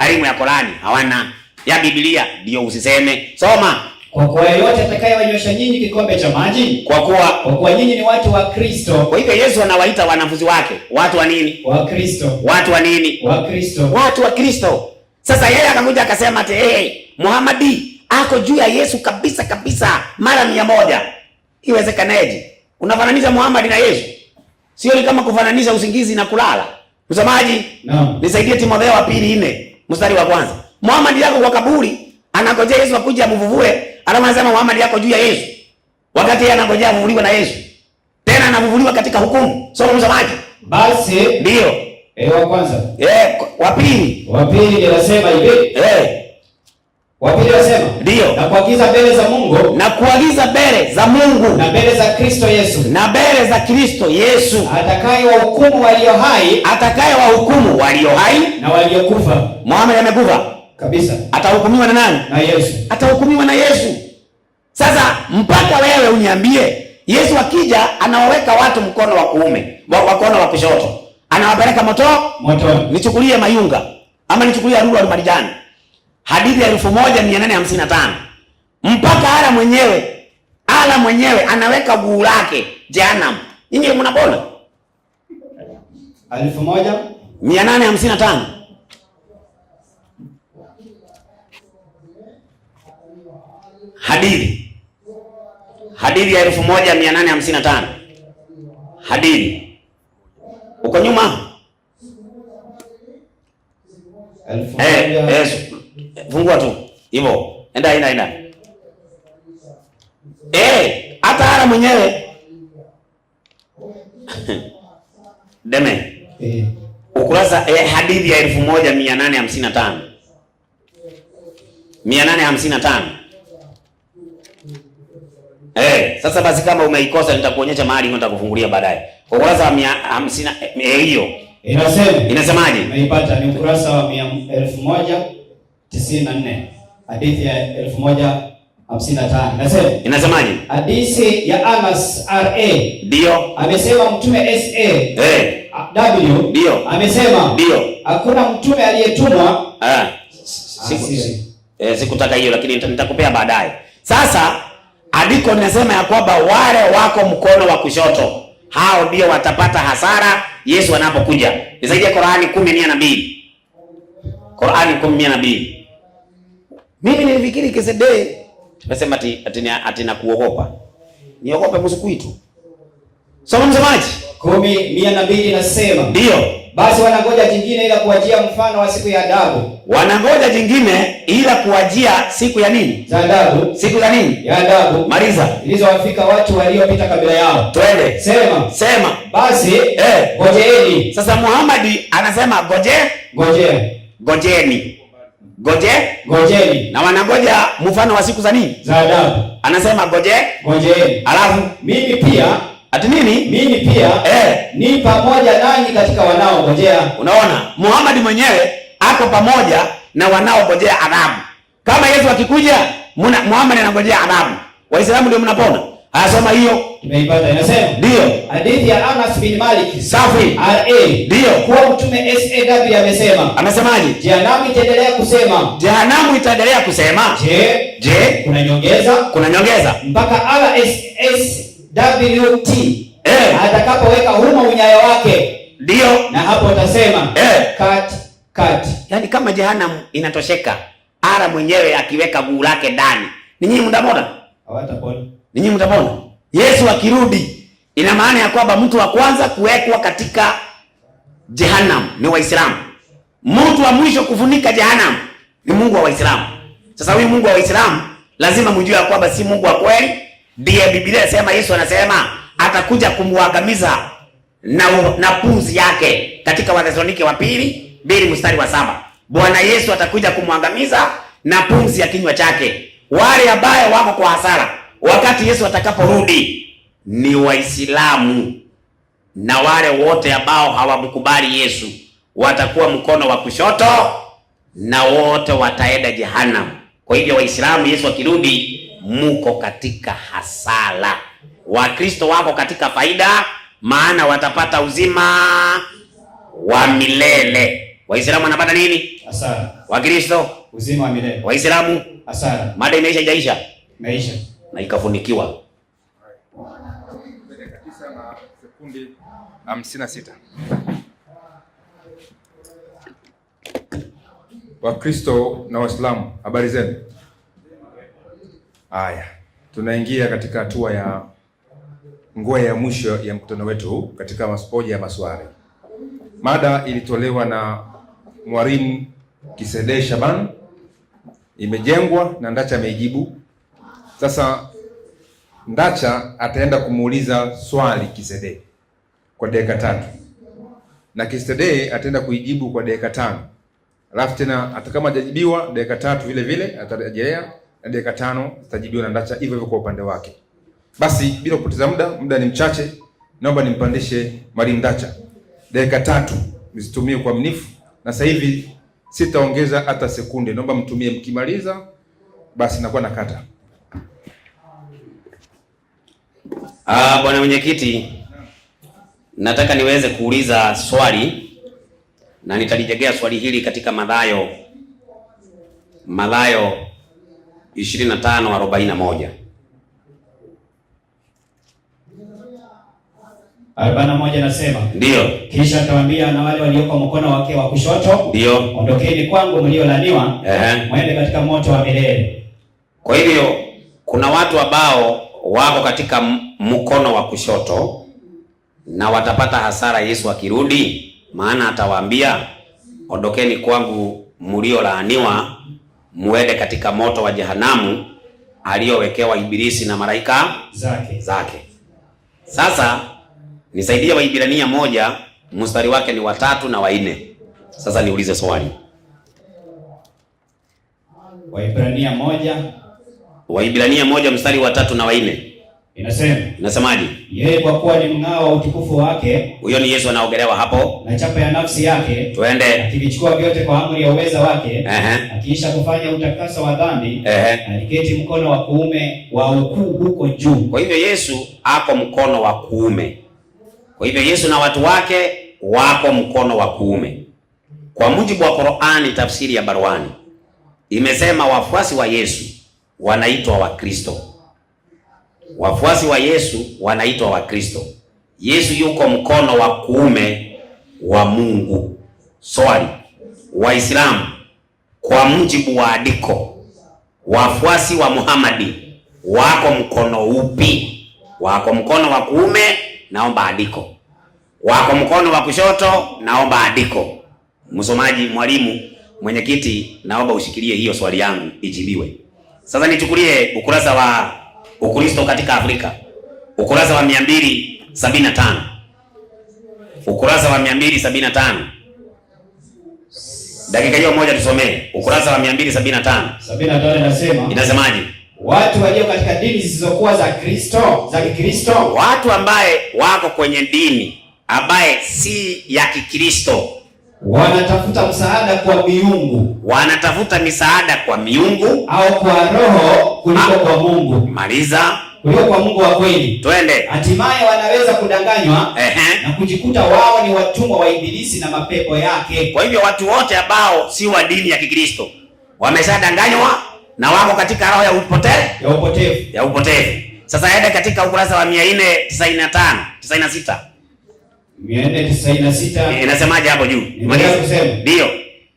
Elimu ya Qur'ani hawana. Ya Biblia ndio usiseme. Soma. Kwa kuwa yeyote atakayewanyosha nyinyi kikombe cha maji, kwa kuwa nyinyi ni watu wa Kristo. Kwa hivyo Yesu anawaita wanafunzi wake watu wa nini? Wa Kristo. Watu wa nini? Wa Kristo. Watu wa Kristo. Sasa yeye akakuja akasema ati Muhammadi ako juu ya Yesu kabisa mara 100. Iwezekanaje? Unafananisha Muhammad na Yesu? Sio ni kama kufananisha usingizi na kulala. Msamaji? Naam. Nisaidie Timotheo 2:4 mstari wa kwanza. Muhammad yako kwa kaburi anangojea Yesu akuje amvuvue, anasema Muhammad yako juu ya Yesu. Wakati yeye anangojea avuvuliwe na Yesu. Tena anavuvuliwa katika hukumu. Soma msamaji. Basi ndio. Wa kwanza. Wa pili. Wa pili anasema hivi. Wa pili anasema ndio. Na kuagiza mbele za Mungu. Na kuagiza mbele za Mungu. Na mbele za Kristo Yesu. Na mbele za Kristo Yesu. Atakayewahukumu walio hai. Atakayewahukumu walio hai. Na waliokufa. Muhammad amekufa kabisa. Atahukumiwa na nani? Na Yesu. Atahukumiwa na Yesu. Sasa mpaka wewe uniambie Yesu akija anawaweka watu mkono wa kuume, mkono wa kushoto. Anawapeleka motoni. Nichukulie Mayunga ama nichukulie Aruru Marijani. Hadithi ya 1855. Mpaka ala mwenyewe anaweka guu lake jehanamu. Ninyi mnapona? 1855. Hadithi ya 1855. Hadithi. Uko nyuma? Fungua tu. Hivyo. Enda. Hata ara mwenyewe. Deme. Ukurasa hadithi ya 1855. 855. Sasa basi kama umeikosa nitakuonyesha mahali nitakufungulia baadaye. Ukurasa wa 50 hiyo. Inasemaje? Naipata ni ukurasa wa 1194. Hadithi ya 1055. Inasemaje? Hadithi ya Anas RA. Ndio. Amesema mtume SA. W. Ndio. Amesema. Ndio. Hakuna mtume aliyetumwa. Sikutaka hiyo lakini nitakupea baadaye. Sasa andiko linasema ya kwamba wale wako mkono wa kushoto hao ndio watapata hasara Yesu anapokuja. Nisaidie Qur'ani 10:102. Qur'ani 10:102. Mimi nilifikiri Kisedee tumesema ati na kuogopa. Niogope msukwitu. Soma msemaji. 10:102 nasema. Ndio. Basi wanangoja jingine ila kuwajia mfano wa siku ya adabu. Wanangoja jingine ila kuwajia siku ya nini? Za adabu. Siku za nini? Ya adabu. Maliza. Ilizowafika watu waliopita kabila yao. Twende. Sema. Basi ngojeeni. Sasa Muhammad anasema ngojeni. Ngojeni. Na wanangoja mfano wa siku za nini? Za adabu. Anasema ngojeni. Alafu mimi pia ati nini? Mimi pia ni pamoja nanyi katika wanaongojea. Unaona? Muhammad mwenyewe ako pamoja na wanaongojea adhabu. Kama Yesu akikuja, Muhammad anangojea adhabu. Waislamu ndio mnapona. Asoma hiyo. Tumeipata inasema. Ndio. Hadithi ya Anas bin Malik. Safi. RA. Ndio. Kwa mtume SAW amesema. Amesemaje? Jehanamu itaendelea kusema. Je, kuna nyongeza? Mpaka SWT atakapoweka humo unyayo wake. Ndio. Na hapo utasema cut. Yaani kama jehanamu inatosheka, ara mwenyewe akiweka guu lake ndani. Ninyi mtapona? Hawatapona. Ninyi mtapona? Yesu akirudi ina maana ya kwamba mtu wa kwanza kuwekwa katika jehanamu ni Waislamu. Mtu wa mwisho kufunika jehanamu ni Mungu wa Waislamu. Sasa huyu Mungu wa Waislamu lazima mjue ya kwamba si Mungu wa kweli. Ndiye Biblia inasema, Yesu anasema atakuja kumwangamiza na pumzi yake katika Wathesalonike wa pili 2:7. Bwana Yesu atakuja kumwangamiza na pumzi ya kinywa chake. Wale ambao wako kwa hasara wakati Yesu atakaporudi ni Waislamu, na wale wote ambao hawamkubali Yesu watakuwa mkono wa kushoto na wote wataenda jehanamu. Kwa hivyo Waislamu, Yesu akirudi, muko katika hasara. Wakristo wako katika faida, maana watapata uzima wa milele. Waislamu wanapata nini? Hasara. Wakristo uzima wa milele. Waislamu hasara. Mada imeisha ijaisha? Imeisha. Na ikafunikiwa. Dakika 9 na sekunde 56. Wakristo na Waislamu, habari zenu? Haya, tunaingia katika hatua ya ngwe ya mwisho ya mkutano wetu katika maspoja ya maswali. Mada ilitolewa na Mwalimu Kisedee Shaban, imejengwa na Ndacha ameijibu. Sasa Ndacha ataenda kumuuliza swali Kisedee kwa dakika 3 na Kisedee ataenda kuijibu kwa dakika 5. Alafu tena hata kama hajajibiwa dakika 3 vile vile atarejelea na dakika 5 zitajibiwa na Ndacha, hivyo hivyo kwa upande wake. Basi bila kupoteza muda ni mchache, naomba nimpandishe Mwalimu Ndacha. Dakika 3 mzitumie kwa uaminifu, na sasa hivi sitaongeza hata sekunde. Naomba mtumie, mkimaliza basi nakuwa nakata. Bwana Mwenyekiti, nataka niweze kuuliza swali na nitalijegea swali hili katika Mathayo 25:41. 41 nasema. Ndio. Kisha atawaambia na wale walioko mkono wake wa kushoto, ndio, ondokeni kwangu mliolaniwa, mwende katika moto wa milele. Kwa hivyo kuna watu ambao wako katika mkono wa kushoto na watapata hasara Yesu akirudi, maana atawaambia ondokeni kwangu mliolaaniwa, muende katika moto wa jehanamu aliyowekewa Ibilisi na malaika zake. Sasa nisaidie Waibrania 1 mstari wake ni 3 na 4. Sasa niulize swali. Waibrania 1 mstari wa 3 na 4. Inasemaje? Yeye kwa kuwa ni mng'ao wa utukufu wake. Huyo ni Yesu anaongelewa hapo. Na chapa ya nafsi yake. Twende. Akivichukua vyote kwa amri ya uweza wake. Akiisha kufanya utakaso wa dhambi. Aliketi mkono wa kuume wa ukuu huko juu. Kwa hivyo Yesu ako mkono wa kuume. Kwa hivyo Yesu na watu wake wako mkono wa kuume. Kwa mujibu wa Qur'ani, tafsiri ya Barwani imesema wafuasi wa Yesu wanaitwa Wakristo. Wafuasi wa Yesu wanaitwa Wakristo. Yesu yuko mkono wa kuume wa Mungu. Swali, Waislamu kwa mujibu wa andiko, wafuasi wa Muhammadi wako mkono upi? Wako mkono wa kuume? Naomba andiko. Wako mkono wa kushoto? Naomba andiko. Msomaji, mwalimu, mwenyekiti, naomba ushikilie hiyo swali yangu ijibiwe. Sasa nichukulie ukurasa wa Ukristo katika Afrika, ukurasa wa 275. Ukurasa wa 275. Dakika hiyo moja tusomee. Ukurasa wa 275. 75 inasemaje? Watu walio katika dini zisizokuwa za Kikristo, watu ambaye wako kwenye dini ambaye si ya Kikristo, wanatafuta msaada kwa miungu. Wanatafuta misaada kwa miungu au kwa roho kuliko kwa Mungu. Maliza. Kuliko kwa Mungu wa kweli. Twende. Hatimaye wanaweza kudanganywa na kujikuta wao ni watumwa wa Ibilisi na mapepo yake. Kwa hivyo watu wote ambao si wa dini ya Kikristo wameshadanganywa na wako katika roho ya upotevu. Sasa aende katika ukurasa wa 496. 496 inasemaje hapo juu? Ndio.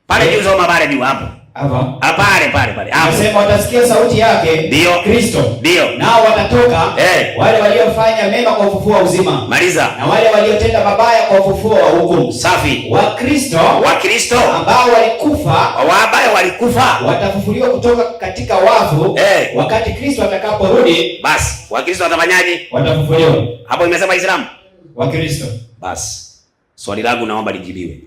Pale juu, soma pale juu hapo. Pale. Anasema watasikia sauti yake, ndio Kristo. Ndio. Nao watatoka wale waliofanya mema kwa ufufuo wa uzima. Maliza. Na wale waliotenda mabaya kwa ufufuo wa hukumu. Safi. Wakristo ambao walikufa watafufuliwa kutoka katika wafu wakati Kristo atakaporudi. Basi Wakristo watafanyaje? Watafufuliwa. Hapo imesema Islamu. Wakristo. Basi swali langu naomba lijibiwe.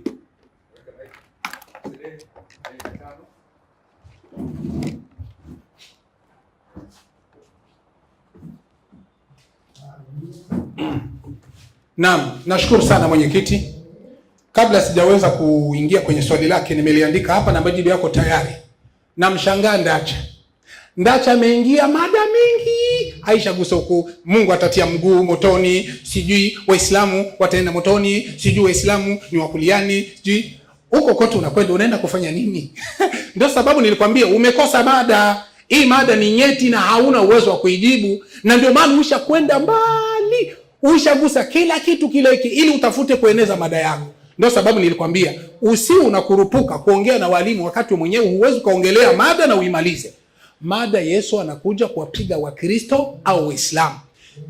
Naam, nashukuru sana mwenyekiti. Kabla sijaweza kuingia kwenye swali lake, nimeliandika hapa na majibu yako tayari. Namshangaa Ndacha ameingia mada mingi. Aisha gusa huku, Mungu atatia mguu motoni, sijui Waislamu wataenda motoni, sijui Waislamu ni wakuliani, sijui huko kote unakwenda unaenda kufanya nini? Ndio sababu nilikwambia umekosa mada. Hii mada ni nyeti na hauna uwezo wa kuijibu, na ndio maana ushakwenda mbali. Ushagusa kila kitu kile ili utafute kueneza mada yako. Ndio sababu nilikwambia usi unakurupuka kuongea na walimu wakati mwenyewe huwezi kaongelea mada na uimalize. Mada Yesu anakuja kuwapiga Wakristo au Waislamu.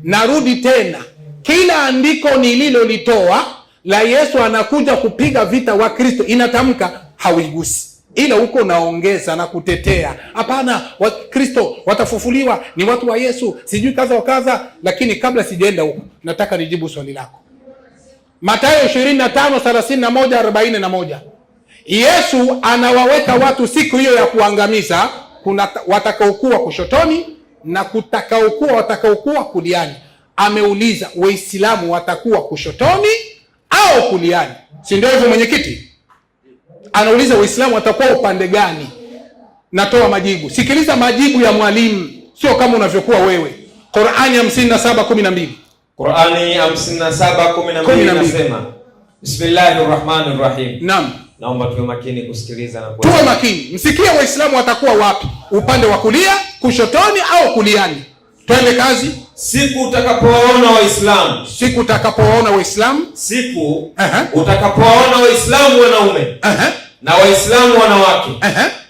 Narudi tena, kila andiko nililolitoa la Yesu anakuja kupiga vita Wakristo inatamka hauigusi. Ila huko naongeza na kutetea. Hapana, Wakristo watafufuliwa, ni watu wa Yesu, sijui kaza wa kaza. Lakini kabla sijaenda huko, nataka nijibu swali lako. Mathayo 25:31-41. Yesu anawaweka watu siku hiyo ya kuangamiza. Kuna watakaokuwa kushotoni na watakaokuwa kuliani. Ameuliza Waislamu watakuwa kushotoni au kuliani? Si ndio hivyo mwenyekiti? Anauliza Waislamu watakuwa upande gani? Natoa majibu. Sikiliza majibu ya mwalimu, sio kama unavyokuwa wewe. Qur'ani 57:12. Qur'ani 57:12 inasema Bismillahirrahmanirrahim. Naam. Naomba tuwe makini kusikiliza na tuwe makini. Msikie Waislamu watakuwa wapi? Upande wa kulia, kushotoni au kuliani? Twende kazi. Siku utakapoona Waislamu. Siku utakapoona Waislamu. Siku utakapoona Waislamu wanaume na Waislamu wanawake.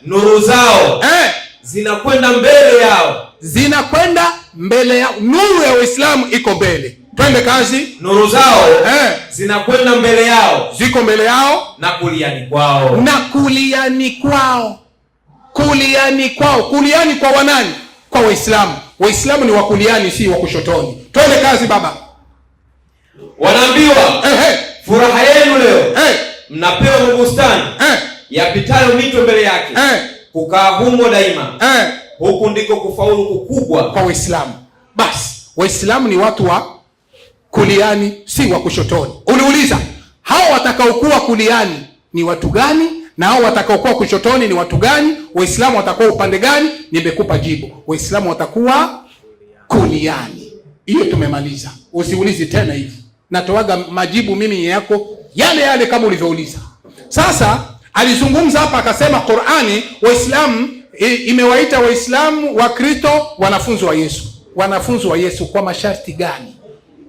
Nuru zao zinakwenda mbele yao. Zinakwenda mbele yao. Nuru ya Waislamu iko mbele. Twende kazi. Nuru zao zinakwenda mbele yao. Ziko mbele yao na kuliani kwao. Na kuliani kwao. Kuliani kwao. Kuliani kwa wanani? Kwa Waislamu. Waislamu ni wakuliani, si wa kushotoni. Twende kazi baba. Wanaambiwa furaha yenu leo mnapewa mabustani yapitayo mito mbele yake, kukaa humo daima. Huku ndiko kufaulu kukubwa kwa Waislamu. Basi Waislamu ni watu wa kuliani, si wa kushotoni. Uliuliza hao watakaokuwa kuliani ni watu gani na hao watakaokuwa kushotoni ni watu gani? Waislamu watakuwa upande gani? Nimekupa jibu. Waislamu watakuwa kuliani. Hiyo tumemaliza. Usiulizi tena hivi. Natoaga majibu mimi yako yale kama ulivyouliza. Sasa alizungumza hapa akasema Qur'ani Waislamu imewaita Waislamu wa Kristo wanafunzi wa Yesu. Wanafunzi wa Yesu kwa masharti gani?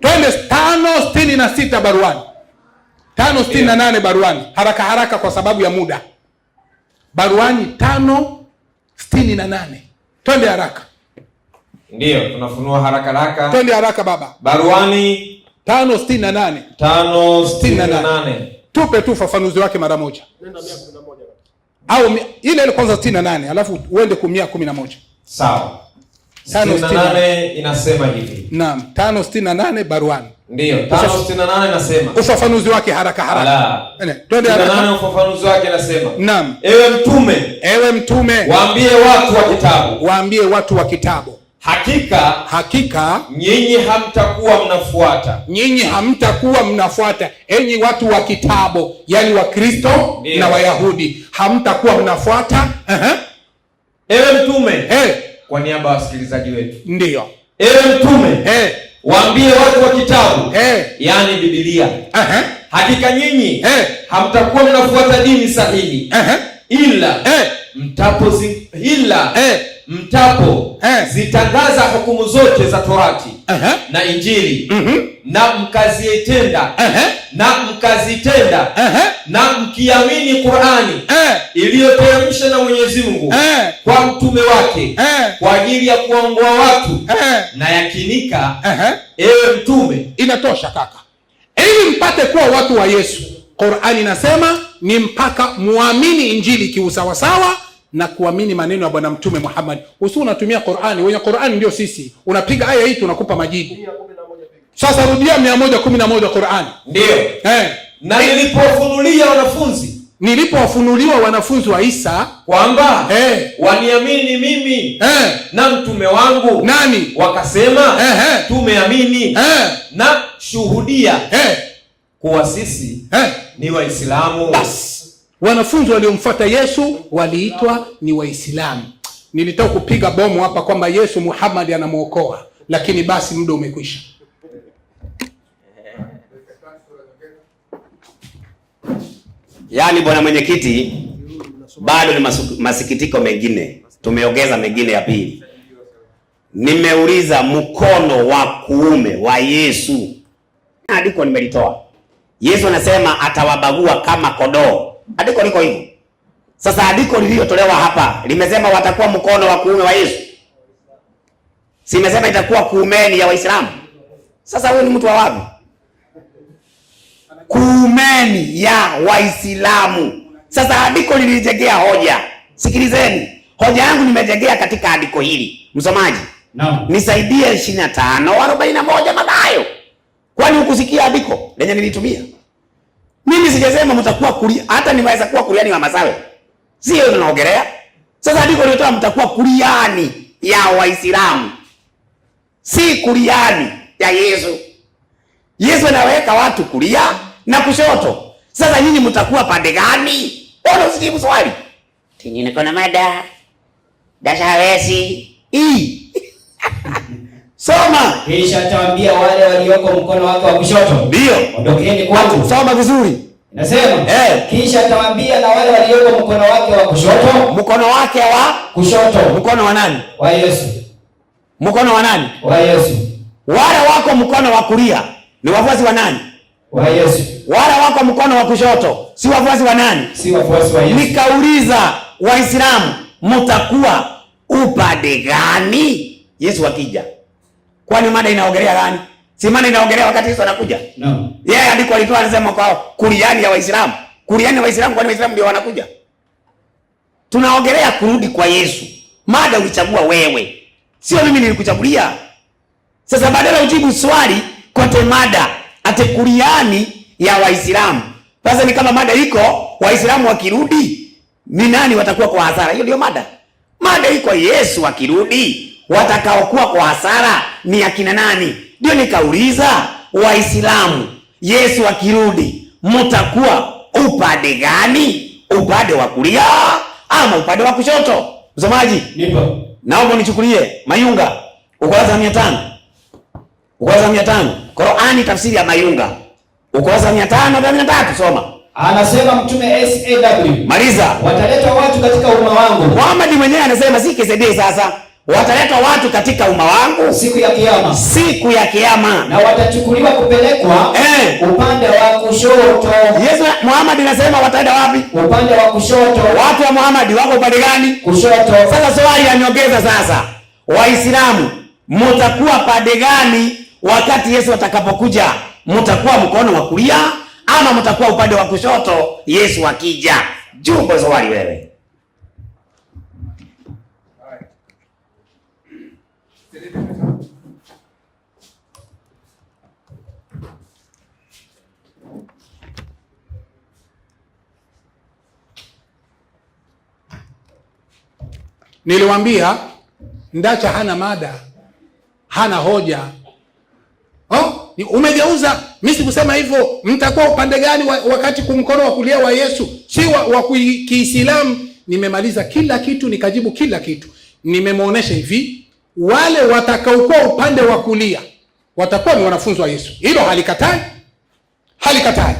Twende 5:66 baruani. 5:68 baruani. Haraka kwa sababu ya muda. Baruani 5:68. Twende haraka. Ndio, tunafunua haraka. Twende haraka baba. Baruani 5:68. 5:68. Tupe tu ufafanuzi wake mara moja. Nenda 111. Au ile kwanza 68, alafu uende 111. Sawa. 5:68 inasema hivi. Naam, 5:68 baruani. Ndio, 5:68 inasema. Ufafanuzi wake haraka. Twende haraka. 5:68 ufafanuzi wake inasema. Naam. Ewe mtume, waambie watu wa kitabu. Hakika nyinyi hamtakuwa mnafuata. Enyi watu wa kitabu, yani wa Kristo na Wayahudi, hamtakuwa mnafuata. Ewe mtume, kwa niaba ya wasikilizaji wetu. Ndio. Ewe mtume, waambie watu wa kitabu, yani Biblia. Hakika nyinyi hamtakuwa mnafuata dini sahihi ila mtapo zitangaza hukumu zote za Torati na Injili na mkazitenda na mkazitenda na mkiamini Qur'ani iliyoteremshwa na Mwenyezi Mungu kwa mtume wake kwa ajili ya kuongoa watu na yakinika, ewe mtume. Inatosha kaka, ili mpate kuwa watu wa Yesu. Qur'ani inasema ni mpaka muamini Injili kiusawasawa na kuamini maneno ya Bwana Mtume Muhammad. Usi unatumia Qur'ani, wenye Qur'ani ndio sisi. Unapiga aya hii tunakupa majibu. Sasa rudia 111 Qur'ani. Ndio. Na nilipowafunuliwa wanafunzi wa Isa kwamba waniamini mimi na mtume wangu, nani? Wakasema tumeamini na shuhudia kuwa sisi ni Waislamu. Bas, wanafunzi waliomfuata Yesu waliitwa ni Waislamu. Nilitaka kupiga bomu hapa kwamba Yesu Muhammad anamuokoa, lakini basi muda umekwisha. Yaani bwana mwenyekiti, bado ni masikitiko mengine, tumeongeza mengine ya pili. Nimeuliza mkono wa kuume wa Yesu, andiko nimelitoa. Yesu anasema atawabagua kama kondoo. Andiko liko hivyo. Sasa andiko lililotolewa hapa limesema watakuwa mkono wa kuume wa Yesu. Si imesema itakuwa kuumeni ya Waislamu. Sasa wewe ni mtu wa wapi? Kuumeni ya Waislamu. Sasa andiko lilijengea hoja. Sikilizeni. Hoja yangu nimejengea katika andiko hili. Msomaji. Naam. Nisaidie 25:41 Mathayo. Kwani hukusikia andiko lenye nilitumia? Mimi sijasema mtakuwa kulia, hata niweza kuwa kuliani wa Masawe. Sio tunaongelea. Sasa andiko lilitoa mtakuwa kuliani ya Waislamu. Si kuliani ya Yesu. Yesu anaweka watu kulia na kushoto. Sasa nyinyi mtakuwa pande gani? Ona usijibu swali. Tinyine kona mada. Dasha wesi. Soma. Kisha atawaambia wale walioko mkono wake wa kushoto, ndio, ondokeni kwangu. Soma vizuri. Nasema, kisha atawaambia na wale walioko mkono wake wa kushoto. Mkono wake wa kushoto. Mkono wa nani? Wa Yesu. Mkono wa nani? Wa Yesu. Wale wako mkono wa kulia ni wafuasi wa nani? Wa Yesu. Wale wako mkono wa kushoto si wafuasi wa nani? Si wafuasi wa Yesu. Nikauliza Waislamu mtakuwa upande gani Yesu akija? Kwani mada inaongelea gani? Si mada inaongelea wakati Yesu anakuja? No. Yeye andiko alitoa anasema kwa kuliani ya Waislamu. Kuliani ya Waislamu, kwani Waislamu ndio wanakuja? Tunaongelea kurudi kwa Yesu. Mada ulichagua wewe. Sio mimi nilikuchagulia. Sasa badala ujibu swali kote mada ate kuliani ya Waislamu. Sasa ni kama mada iko Waislamu wakirudi ni nani watakuwa kwa hasara? Hiyo ndio mada. Mada iko Yesu akirudi watakaokuwa kwa hasara ni akina nani? Ndio nikauliza Waislamu, Yesu akirudi mtakuwa upande gani? Upande wa kulia ama upande wa kushoto? Msomaji, nipo. Naomba unichukulie Mayunga ukurasa 500. Ukurasa 500. Qur'ani tafsiri ya Mayunga. Ukurasa 583 soma. Anasema mtume SAW. Maliza. Wataleta watu katika umma wangu. Muhammad mwenyewe anasema si KCD sasa. Wataleta watu katika umma wangu siku ya kiyama. Siku ya kiyama. Na watachukuliwa kupelekwa upande wa kushoto. Yesu Muhammad anasema wataenda wapi? Upande wa kushoto. Watu wa Muhammad wako upande gani? Kushoto. Sasa swali yaniongeza sasa. Waislamu mtakuwa pande gani wakati Yesu atakapokuja? Mtakuwa mkono wa kulia ama mtakuwa upande wa kushoto Yesu akija? Jumbo swali wewe. Niliwaambia Ndacha hana mada, hana hoja. Umegeuza. Mimi sikusema hivyo. Mtakuwa upande gani wakati kumkono wa kulia wa Yesu si wa Kiislamu? Nimemaliza kila kitu, nikajibu kila kitu. Nimemuonesha hivi, wale watakaokuwa upande wa kulia watakuwa ni wanafunzi wa Yesu. Hilo halikatai. Halikatai.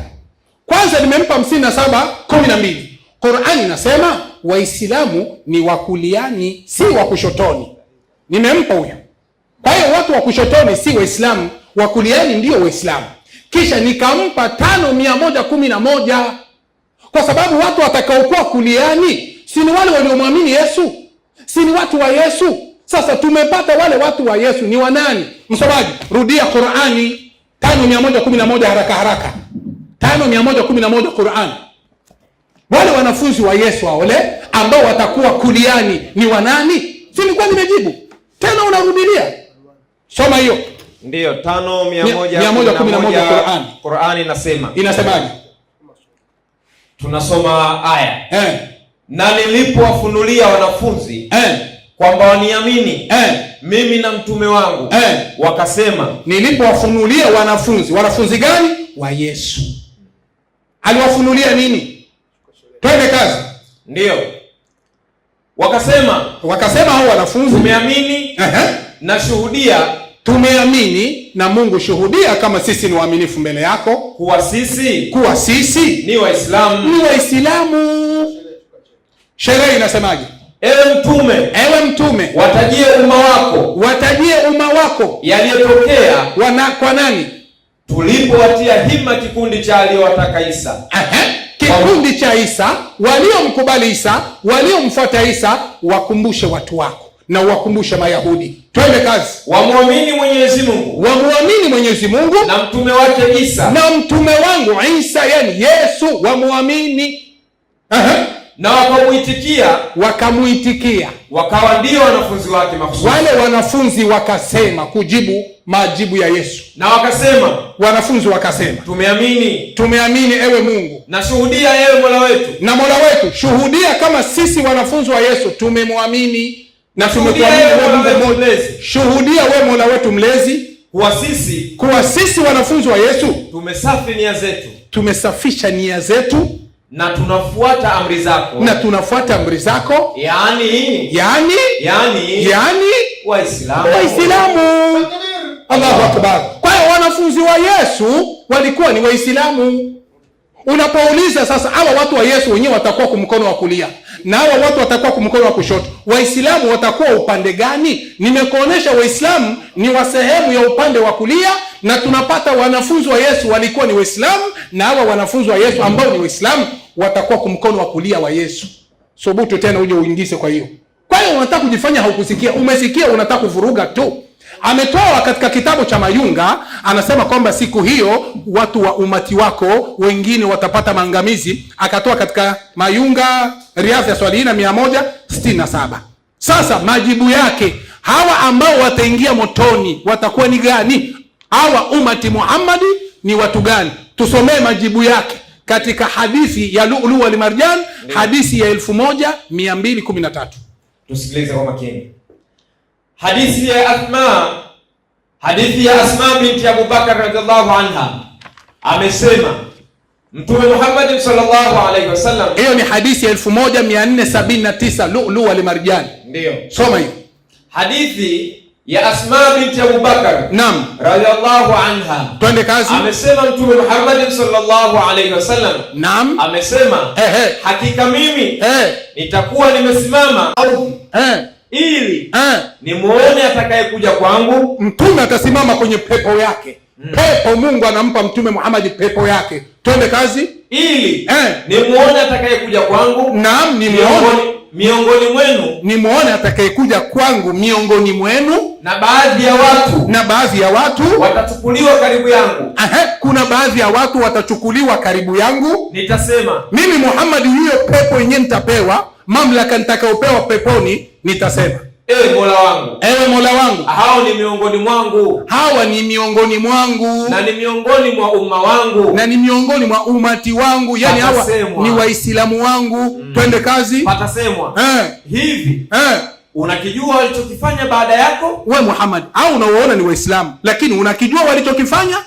Kwanza nimempa 57:12. Qur'ani inasema Waislamu ni wa kuliani si wa kushotoni. Nimempa huyo. Kwa hiyo watu wa kushotoni si Waislamu, wa kuliani ndio Waislamu. Kisha nikampa 5111 kwa sababu watu watakaokuwa kuliani si ni wale waliomwamini Yesu, si ni watu wa Yesu. Sasa tumepata wale watu wa Yesu ni wanani? Msomaji, rudia Qur'ani 5111 haraka haraka. 5111 Qur'ani. Wale wanafunzi wa Yesu wale ambao watakuwa kuliani ni wanani? Si nilikuwa nimejibu. Tena unarudilia. Soma hiyo. Ndiyo, 5111 Qur'ani inasema. Inasemaje? Tunasoma aya. Na nilipowafunulia wanafunzi kwamba waniamini mimi na mtume wangu wakasema. Nilipowafunulia wanafunzi gani? Wa Yesu. Aliwafunulia nini? Twende kazi. Ndiyo. Wakasema hao wanafunzi, tumeamini na shuhudia. Tumeamini na Mungu shuhudia kama sisi ni waaminifu mbele yako, kuwa sisi ni Waislamu. Sheria inasemaje? Ewe mtume, watajie umma wako yaliyotokea kwa nani? Tulipowatia hima kikundi cha aliyowataka Isa. Kikundi cha Isa, waliomkubali Isa, waliomfuata Isa, wakumbushe watu wako na wakumbushe Mayahudi. Twende kazi. Wamuamini Mwenyezi Mungu na mtume wake Isa, na mtume wangu Isa, yani Yesu, wamuamini. Na wakamuitikia wakawa ndio wanafunzi wake mahususi. Wale wanafunzi wakasema kujibu majibu ya Yesu, na wanafunzi wakasema tumeamini ewe Mungu, na shuhudia ewe Mola wetu, shuhudia kama sisi wanafunzi wa Yesu tumemwamini na tumekuamini wewe Mungu mlezi. Shuhudia wewe Mola wetu mlezi kuwa sisi wanafunzi wa Yesu tumesafisha nia zetu na tunafuata amri zako, yani Waislamu. Allahu Akbar. Kwa hiyo wanafunzi wa Yesu walikuwa ni Waislamu. Unapouliza sasa hawa watu wa Yesu wenyewe watakuwa kwa mkono wa kulia na hawa watu watakuwa kwa mkono wa kushoto, Waislamu watakuwa upande gani? Nimekuonesha Waislamu ni wa sehemu ya upande wa kulia, na tunapata wanafunzi wa Yesu walikuwa ni Waislamu, na hawa wanafunzi wa Yesu ambao ni Waislamu watakuwa kwa mkono wa kulia wa Yesu. Subutu tena uje uingize. Kwa hiyo unataka kujifanya haukusikia, umesikia, unataka kuvuruga tu. Ametoa katika kitabu cha Mayunga, anasema kwamba siku hiyo watu wa umati wako wengine watapata maangamizi. Akatoa katika Mayunga Riyadh ya Swalihina 167. Sasa majibu yake, hawa ambao wataingia motoni watakuwa ni gani? Hawa umati Muhammadi ni watu gani? Tusomee majibu yake katika hadithi ya Lu'lu wal Marjan, hadithi ya 1213. Tusikilize kwa makini. Hadithi ya Asma binti Abu Bakar radhiallahu anha amesema Mtume Muhammad sallallahu alaihi wasallam. Hiyo ni hadithi ya 1479 Lu'lu wal Marjan. Ndio. Soma hiyo. Hadithi ya Asma binti Abu Bakar. Naam. Radhiallahu anha. Twende kazi. Amesema Mtume Muhammad sallallahu alaihi wasallam. Naam. Amesema hakika mimi nitakuwa nimesimama ili nimuone atakayekuja kwangu. Mtume atasimama kwenye pepo yake. Pepo, Mungu anampa Mtume Muhammad pepo yake. Twende kazi. Ili nimuone atakayekuja kwangu. Naam, miongoni mwenu. Nimuone atakayekuja kwangu miongoni mwenu. Na baadhi ya watu watachukuliwa karibu yangu. Kuna baadhi ya watu watachukuliwa karibu yangu. Nitasema mimi Muhammad, hiyo pepo yenyewe nitapewa, mamlaka nitakayopewa peponi, nitasema ewe Mola wangu, hao ni miongoni mwangu, hawa ni miongoni mwangu, na ni miongoni mwa umma wangu, na ni miongoni mwa umati wangu, yani hawa ni Waislamu wangu. Twende kazi. Patasemwa hivi, unakijua walichokifanya baada yako we Muhammad, au unaoona ni Waislamu lakini unakijua walichokifanya?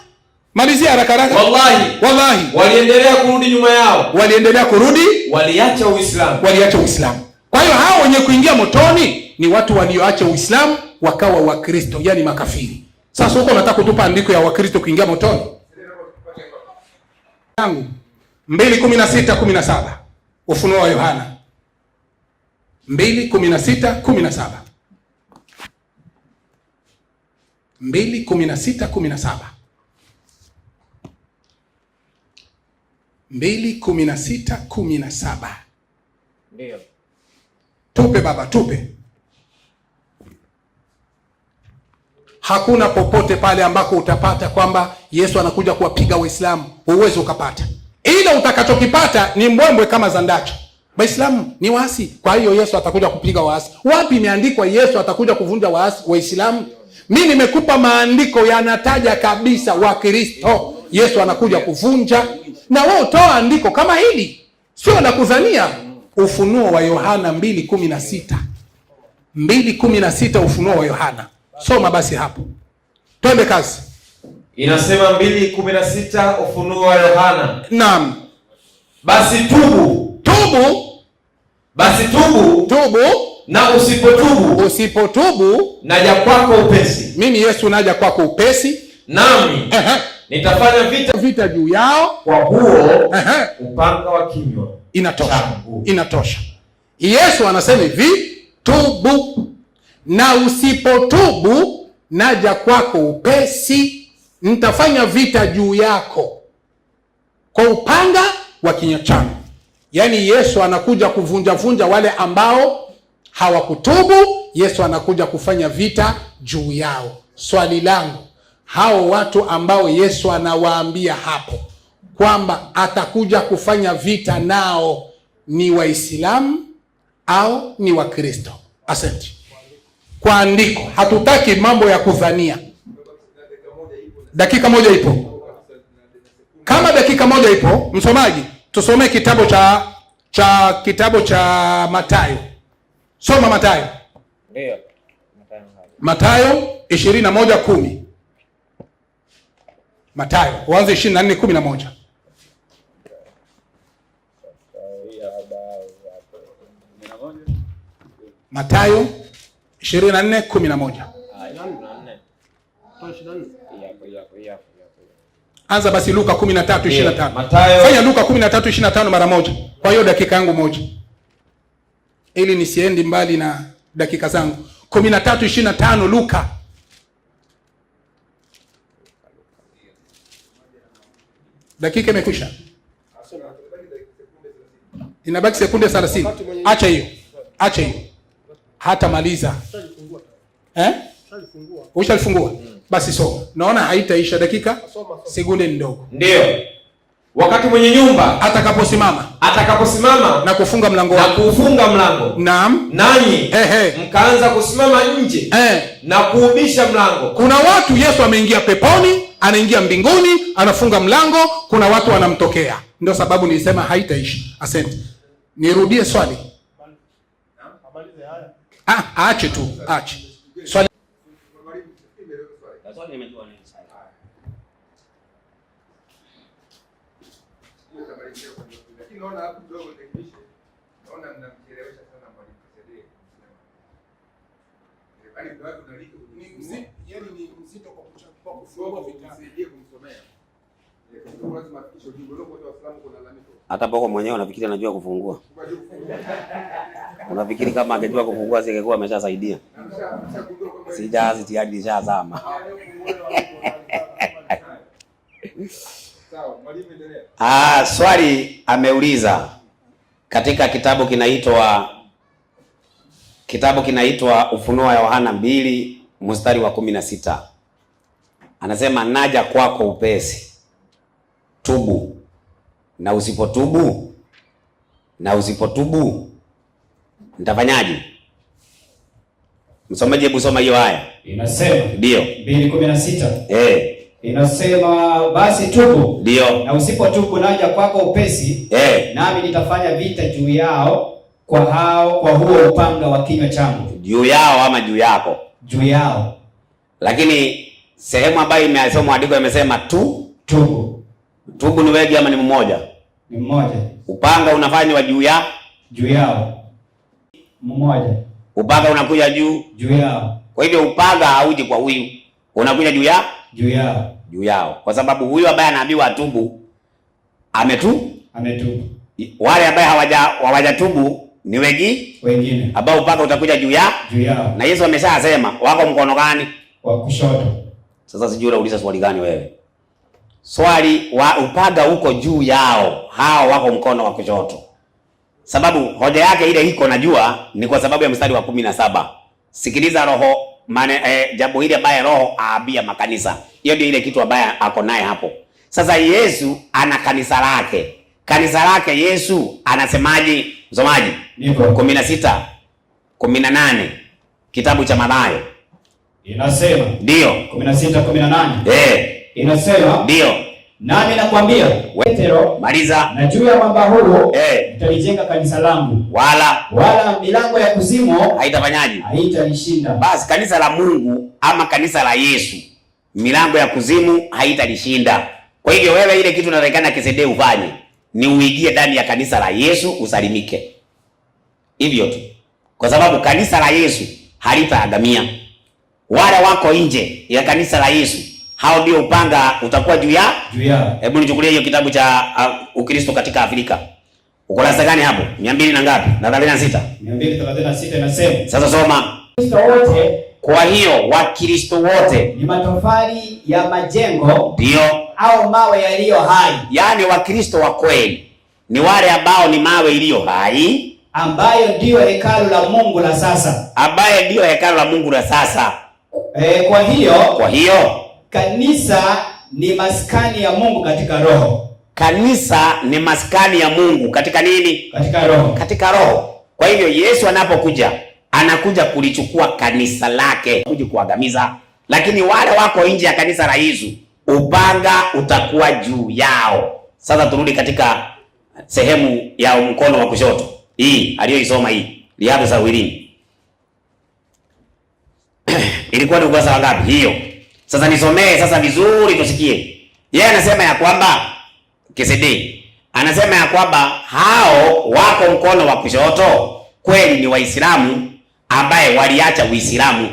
Malizia haraka haraka. Wallahi waliendelea kurudi nyuma yao, waliacha Uislamu. Kwa hiyo hao wenye kuingia motoni ni watu walioacha Uislamu wakawa Wakristo, yani makafiri. Sasa huko nataka kutupa andiko ya Wakristo kuingia motoni. 2:16-17 Ufunuo wa Yohana 2:16-17. 2:16-17. 2:16-17. Ndio. Tupe baba, tupe. Hakuna popote pale ambako utapata kwamba Yesu anakuja kuwapiga Waislamu, huwezi ukapata. Ila utakachokipata ni mbwembwe kama za Ndacha. Waislamu ni waasi, kwa hiyo Yesu atakuja kupiga waasi. Wapi imeandikwa Yesu atakuja kuvunja waasi Waislamu? Mimi nimekupa maandiko yanataja kabisa Wakristo Yesu anakuja kuvunja, na wewe utoa andiko kama hili, sio la kudhania. Ufunuo wa Yohana 2:16. 2:16 Ufunuo wa Yohana. Soma basi hapo. Twende kazi. Inasema 2:16 Ufunuo wa Yohana. Naam. Basi tubu. Tubu. Na usipotubu naja kwako upesi. Mimi Yesu naja kwako upesi. Nami nitafanya vita juu yao kwa huo upanga wa kinywa. Inatosha. Yesu anasema hivi, tubu na usipotubu naja kwako upesi, nitafanya vita juu yako kwa upanga wa kinywa changu. Yaani Yesu anakuja kuvunja wale ambao hawakutubu. Yesu anakuja kufanya vita juu yao. Swali langu, hao watu ambao Yesu anawaambia hapo kwamba atakuja kufanya vita nao ni Waislamu au ni Wakristo? Asante. Kwa andiko, hatutaki mambo ya kudhania. Dakika moja ipo. Kama dakika moja ipo, msomaji, tusomee kitabu cha Mathayo. Soma Mathayo. Ndio. Mathayo 21:10. Mathayo, uanze 24:11. Mathayo 24:11. Anza basi Luka 13:25. Fanya Luka 13:25 mara moja. Kwa hiyo dakika yangu moja, ili nisiendi mbali na dakika zangu. 13:25 Luka. Dakika imekwisha. Inabaki sekunde 30. Acha hiyo. Hata maliza. Ushalifungua? Basi soma. Naona haitaisha dakika, sekunde ndogo. Ndio. Wakati mwenye nyumba atakaposimama na kufunga mlango Naam. Nanyi mkaanza kusimama nje na kuubisha mlango. Kuna watu Yesu ameingia peponi, anaingia mbinguni, anafunga mlango, kuna watu wanamtokea. Ndio sababu nilisema haitaisha. Asante. Nirudie swali. Aache tu. Swali. Hata Boko mwenyewe unafikiri anajua kufungua? Unafikiri kama angejua kufungua singekuwa ameshasaidia? Sijazi tayari nishazama. Swali ameuliza katika kitabu kinaitwa Ufunuo wa Yohana 2:16. Anasema naja kwako upesi, tubu na usipotubu nitafanyaje? Msomaji, hebu soma hiyo aya. Inasema ndio 2:16. Inasema basi tubu, ndio, na usipotubu naja kwako upesi, nami nitafanya vita juu yao kwa huo upanga wa kinywa changu. Juu yao ama juu yako? Juu yao. Lakini sehemu ambayo imesoma andiko imesema tubu ni wengi ama ni mmoja? Ni mmoja. Upanga unafanywa juu yao. Mmoja. Upanga unakuja juu yao. Kwa hivyo upanga hauji kwa huyu, unakuja juu yao. Kwa sababu huyu ambaye anaambiwa atubu ametubu. Wale ambao hawajatubu ni wengine ambao upanga utakuja juu yao. Na Yesu ameshasema wako mkono gani? Wa kushoto. Sasa sijui unauliza swali gani wewe? Swali wa upaga huko juu yao, hao wako mkono wa kushoto. Sababu hoja yake ile iko najua ni kwa sababu ya mstari wa 17. Sikiliza roho jambo hili ambaye roho aabia makanisa. Hiyo ndio ile kitu ambaye ako naye hapo. Sasa Yesu ana kanisa lake. Kanisa lake Yesu anasemaje? Msomaji? 16 18 kitabu cha Mathayo. Inasema ndio 16:18. Inasema ndio, nami nakwambia Petro, maliza, na juu ya mwamba huu nitalijenga kanisa langu, wala milango ya kuzimu haitafanyaje? Haitalishinda. Basi kanisa la Mungu ama kanisa la Yesu, milango ya kuzimu haitalishinda. Kwa hivyo wewe, ile kitu unatakana Kisedee ufanye ni uingie ndani ya kanisa la Yesu usalimike. Hivyo tu. Kwa sababu kanisa la Yesu halitaangamia. Wale wako nje ya kanisa la Yesu, hao ndio upanga utakuwa juu ya. Hebu nichukulie hiyo kitabu cha Ukristo katika Afrika. Ukurasa gani hapo? 200 na ngapi? Na 36. 236 inasema. Sasa soma. Kristo wote, kwa hiyo Wakristo wote ni matofali ya majengo, ndio, au mawe yaliyo hai. Yaani Wakristo wa kweli ni wale ambao ni mawe iliyo hai, ambayo ndio hekalu la Mungu la sasa. Ambaye ndio hekalu la Mungu la sasa. Kwa hiyo kanisa ni maskani ya Mungu katika roho. Kanisa ni maskani ya Mungu katika nini? Katika roho. Katika roho. Kwa hivyo Yesu anapokuja, anakuja kulichukua kanisa lake, kuja kuangamiza. Lakini wale wako nje ya kanisa la Yesu, upanga utakuwa juu yao. Sasa turudi katika sehemu ya mkono wa kushoto. Hii aliyoisoma hii, Riyadh Sawilin. Ilikuwa ni ukurasa wa ngapi hiyo? Sasa nisomee sasa vizuri tusikie. Yeye anasema ya kwamba Kisedee anasema ya kwamba hao wako mkono wa kushoto kweli ni Waislamu ambaye waliacha Uislamu.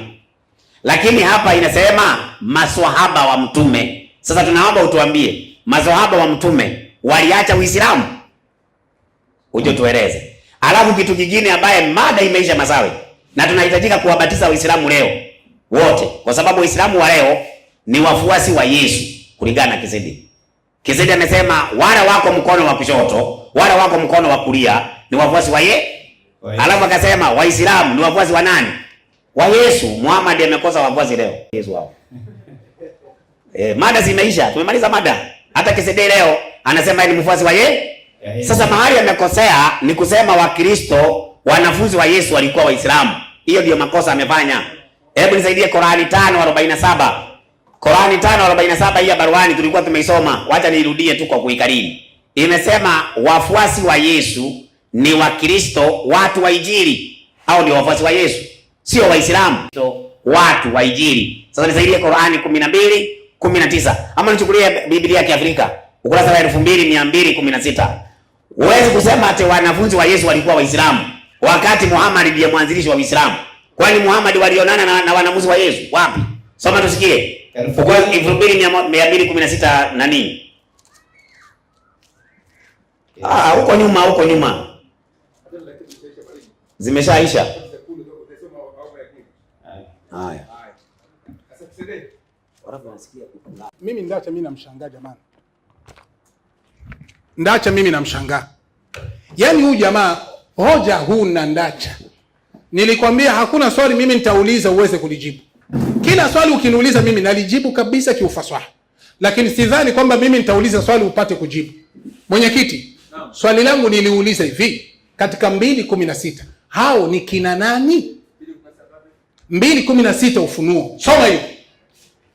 Lakini hapa inasema maswahaba wa mtume. Sasa tunaomba utuambie, maswahaba wa mtume waliacha Uislamu? Uje tueleze. Alafu kitu kingine ambaye mada imeisha Masawe, na tunahitajika kuwabatiza Waislamu leo wote, kwa sababu Waislamu wa leo ni wafuasi wa Yesu kulingana na Kisedee. Kisedee amesema wale wako mkono wa kushoto, wale wako mkono wa kulia ni wafuasi wa Alafu akasema Waislamu ni wafuasi wa nani? Wa Yesu. Muhammad amekosa wafuasi leo. Yesu wao. Mada zimeisha. Tumemaliza mada. Hata Kisedee leo anasema ni mfuasi wa Sasa mahali amekosea ni kusema Wakristo wanafunzi wa Yesu walikuwa Waislamu. Hiyo ndio makosa amefanya. Hebu nisaidie Qur'ani 5:47. Qur'ani 5:47 hii ya Barwani tulikuwa tumeisoma. Wacha niirudie tu kwa kuikariri. Imesema wafuasi wa Yesu ni Wakristo, watu wa Injili. Hao ndio wafuasi wa Yesu, sio Waislamu. Watu wa Injili. Sasa nisaidie Qur'ani 12:19. Ama nichukulie Biblia ya Kiafrika, ukurasa wa 2216. Huwezi kusema ati wanafunzi wa Yesu walikuwa Waislamu wakati Muhammad ndiye mwanzilishi wa Uislamu. Kwani Muhammad walionana na wanafunzi wa Yesu wapi? Soma tusikie. Ukurasa 2216 na nini? Huko nyuma. Zimeshaisha. Haya. Mimi Ndacha namshangaa jamani. Ndacha mimi namshangaa. Yaani huyu jamaa hoja huna Ndacha. Nilikwambia hakuna swali mimi nitauliza uweze kulijibu. Kila swali ukiniuliza mimi nalijibu kabisa kiufasaha. Lakini sidhani kwamba mimi nitauliza swali upate kujibu. Mwenyekiti, swali langu niliuliza hivi katika 2:16. Hao ni kina nani? 2:16 Ufunuo. Soma hiyo.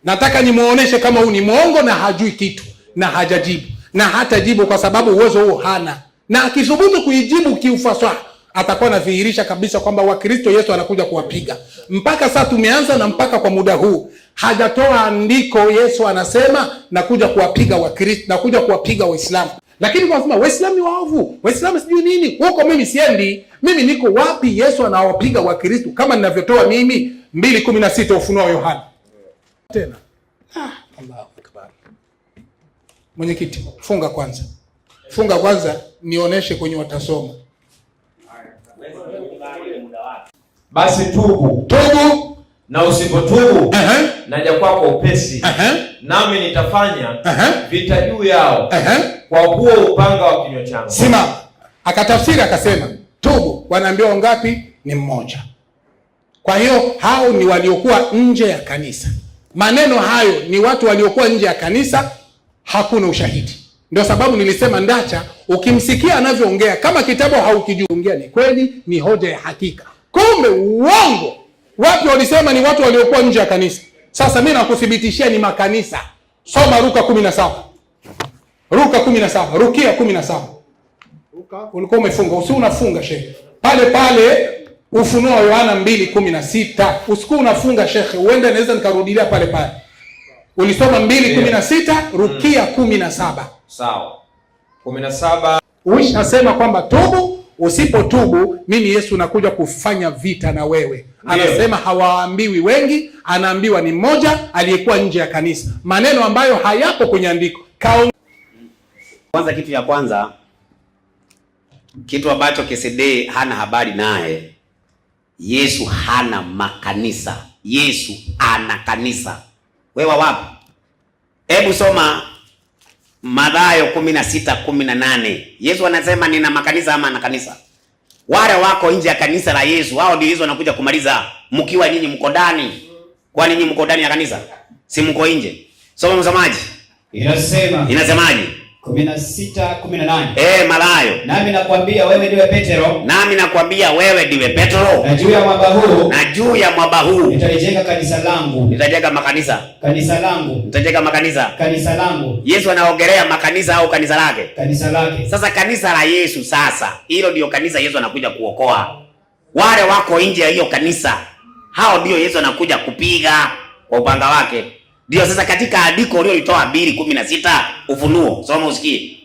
Nataka nimuoneshe kama huyu ni mwongo na hajui kitu na hajajibu. Na hatajibu kwa sababu uwezo huo hana. Na akithubutu kuijibu kiufasaha atakuwa anadhihirisha kabisa kwamba Wakristo Yesu anakuja kuwapiga. Mpaka sasa tumeanza na mpaka kwa muda huu hajatoa andiko Yesu anasema nakuja kuwapiga Wakristo, nakuja kuwapiga Waislamu. Lakini kwa sababu Waislamu ni waovu, Waislamu sijui nini, huko mimi siendi. Mimi niko wapi Yesu anawapiga Wakristo kama ninavyotoa mimi 2:16 Ufunuo wa Yohana. Tena. Allahu Akbar. Mwenyekiti, funga kwanza nionyeshe kwenye watasoma. Basi tubu. Na usipotubu naja kwako upesi, nami nitafanya vita juu yao kwa huo upanga wa kinywa changu. Simama. Akatafsiri akasema, tubu. Wanaambiwa ngapi? Ni mmoja. Kwa hiyo hao ni waliokuwa nje ya kanisa. Maneno hayo ni watu waliokuwa nje ya kanisa, hakuna ushahidi. Ndio sababu nilisema Ndacha ukimsikia anavyoongea kama kitabu haukijiongea ni kweli, ni hoja ya hakika. Kumbe uongo. Wapi walisema ni watu waliokuwa nje ya kanisa? Sasa mimi nakuthibitishia ni makanisa. Soma Luka 17. Luka 17, Rukia 17. Ulikuwa umefunga, usi unafunga shekhe. Pale Ufunuo wa Yohana 2:16. Usiku unafunga shekhe, uende naweza nikarudilia pale. Ulisoma 2:16, Rukia 17. Sawa. 17. Uishasema kwamba tubu, usipotubu mimi Yesu nakuja kufanya vita na wewe. Anasema hawaambiwi wengi, anaambiwa ni mmoja aliyekuwa nje ya kanisa. Maneno ambayo hayapo kwenye andiko. Kwanza kitu ya kwanza, kitu ambacho KCD hana habari naye, Yesu hana makanisa. Yesu ana kanisa. Wewe wapi? Hebu soma Mathayo 16:18. Yesu anasema nina makanisa ama ana kanisa? Wale wako nje ya kanisa la Yesu, hao ndio Yesu anakuja kumaliza. Mkiwa nyinyi mko ndani. Kwa nini mko ndani ya kanisa? Si mko nje. Soma msamaji. Inasemaje? 16:18. Mathayo. Nami nakwambia wewe ndiwe Petro. Nami nakwambia wewe ndiwe Petro. Na juu ya mwamba huu. Nitalijenga kanisa langu. Nitajenga makanisa. Kanisa langu. Nitajenga makanisa. Kanisa langu. Yesu anaongelea makanisa au kanisa lake? Kanisa lake. Sasa kanisa la Yesu sasa, hilo ndio kanisa Yesu anakuja kuokoa. Wale wako nje ya hiyo kanisa, hao ndio Yesu anakuja kupiga kwa upanga wake. Ndio sasa katika andiko ulilolitoa 2:16 Ufunuo, soma usikie.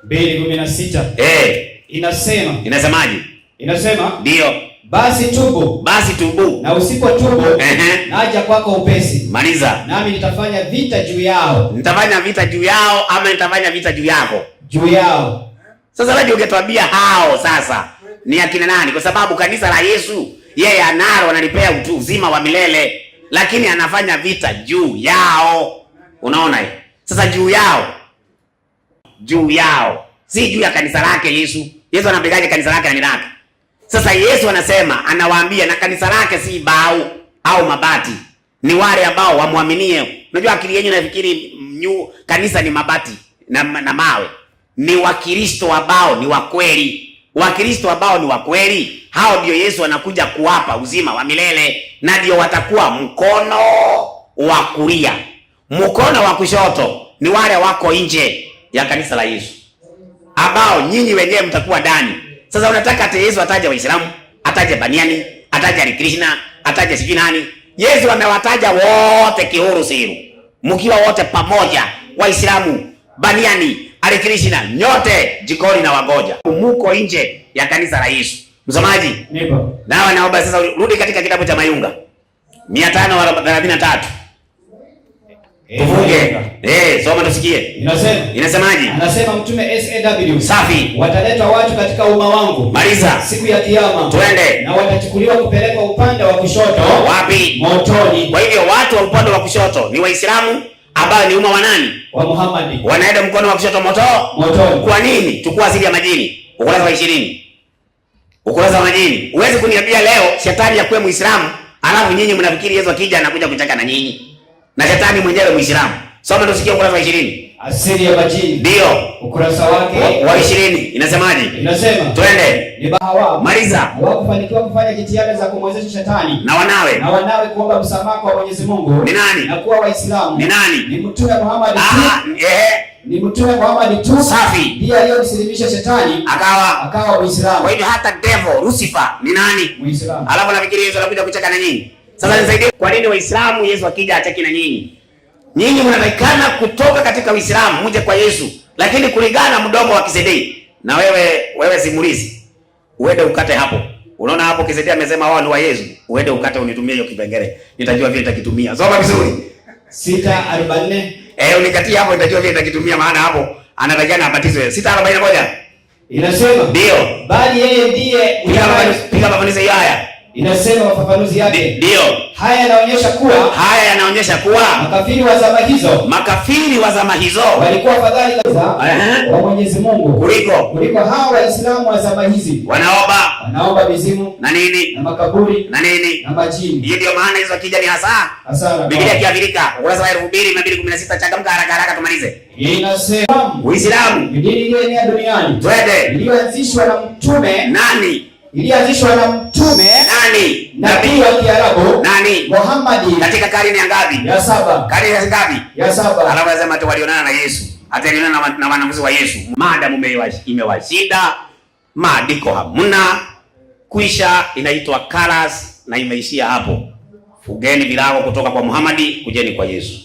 2:16. Inasemaje? Inasema ndio, basi tubu. Na usipotubu, naja kwako upesi. Maliza. Nami nitafanya vita juu yao. Nitafanya vita juu yao ama nitafanya vita juu yako? Juu yao. Sasa wewe ungetuambia hao sasa ni akina nani? Kwa sababu kanisa la Yesu yeye analo, analipea uzima wa milele. Lakini anafanya vita juu yao. Unaona hiyo? Sasa juu yao. Si juu ya kanisa lake Yesu. Yesu anapigaje kanisa lake na ni lake? Sasa Yesu anasema, anawaambia na kanisa lake si bao au mabati. Ni wale ambao wamwaminie. Unajua akili yenu inafikiri kanisa ni mabati na mawe. Ni Wakristo ambao ni wa kweli. Wakristo ambao ni wa kweli, hao ndio Yesu anakuja kuwapa uzima wa milele, na ndio watakuwa mkono wa kulia. Mkono wa kushoto ni wale wako nje ya kanisa la Yesu, ambao nyinyi wenyewe mtakuwa ndani. Sasa unataka ate Yesu ataje Waislamu, ataje Baniani, ataje Ali Krishna, ataje sijui nani? Yesu amewataja wote kihuru siru, mkiwa wote pamoja, Waislamu, Baniani, Ali Krishna, nyote jikoni na wagoja. Muko nje ya kanisa la Yesu. Msomaji? Nipo. Naomba sasa rudi katika kitabu cha Mayunga 533. Tufunge. Soma tusikie. Inasemaje? Anasema mtume SAW. Safi. Wataleta watu katika umma wangu. Maliza. Siku ya kiyama. Twende. Na watachukuliwa kupelekwa upande wa kushoto. Wapi? Motoni. Kwa hivyo watu wa upande wa kushoto ni Waislamu ambao ni umma wa nani? Wa Muhammad. Wanaenda mkono wa kushoto motoni. Kwa nini? Chukua asili ya majini. Ukurasa wa 20. Ukurasa wa majini. Uweze kuniambia leo shetani ya kuwa Muislamu, alafu nyinyi mnafikiri Yesu akija anakuja kutaka na nyinyi. Na shetani mwenyewe Muislamu. Soma tusikie ukurasa wa 20. Asili ya majini. Ndio. Ukurasa wake wa 20. Inasemaje? Inasema. Twende. Ni Hawa. Maliza. Hawakufanikiwa kufanya jitihada za kumwezesha shetani. Na wanawe kuomba msamaha kwa Mwenyezi Mungu. Ni nani? Na kuwa Waislamu. Ni nani? Ni Mtume Muhammad. Ni Mtume Muhammad tu. Safi. Ndiye aliyomsilimisha shetani akawa Muislamu. Kwa hivyo hata devil Lucifer ni nani? Muislamu. Alafu nafikiri Yesu anakuja kucheka na nyinyi. Sasa nisaidie, kwa nini Waislamu Yesu akija acheki na nyinyi? Nyinyi mnatakikana kutoka katika Uislamu mje kwa Yesu, lakini kulingana mdomo wa KCD. Na wewe simulizi. Uende ukate hapo. Unaona hapo KCD amesema wao ni wa Yesu. Uende ukate unitumie hiyo kipengele. Nitajua vile nitakitumia. Soma vizuri. 6:44. Unikatie hapo nitajua vile nitakitumia, maana hapo anatakana abatizwe. 6:41. Inasema ndio, bali yeye ndiye piga mafanisi hiyo haya. Inasema mafafanuzi yake. Ndio. Haya yanaonyesha kuwa makafiri wa zama hizo walikuwa afadhali wa Mwenyezi Mungu kuliko hao Waislamu wa zama hizi wanaomba mizimu na nini na makaburi na nini na majini. Hiyo ndio maana hizo akija ni hasara. Biblia ya Kiafrika ukurasa wa 2216, changamka haraka tumalize. Inasema Uislamu dini ile duniani twende iliyoanzishwa na mtume nani? Nabii wa Kiarabu nani? Muhammad, katika karne ya ngapi? Ya 7. Karne ya ngapi? Ya 7. Alafu anasema tu walionana na Yesu, hata alionana na wanafunzi wa Yesu. Maadamu imewashinda, maandiko hamuna, kuisha, inaitwa kalas na imeishia hapo. Fugeni virago kutoka kwa Muhammad, kujeni kwa Yesu.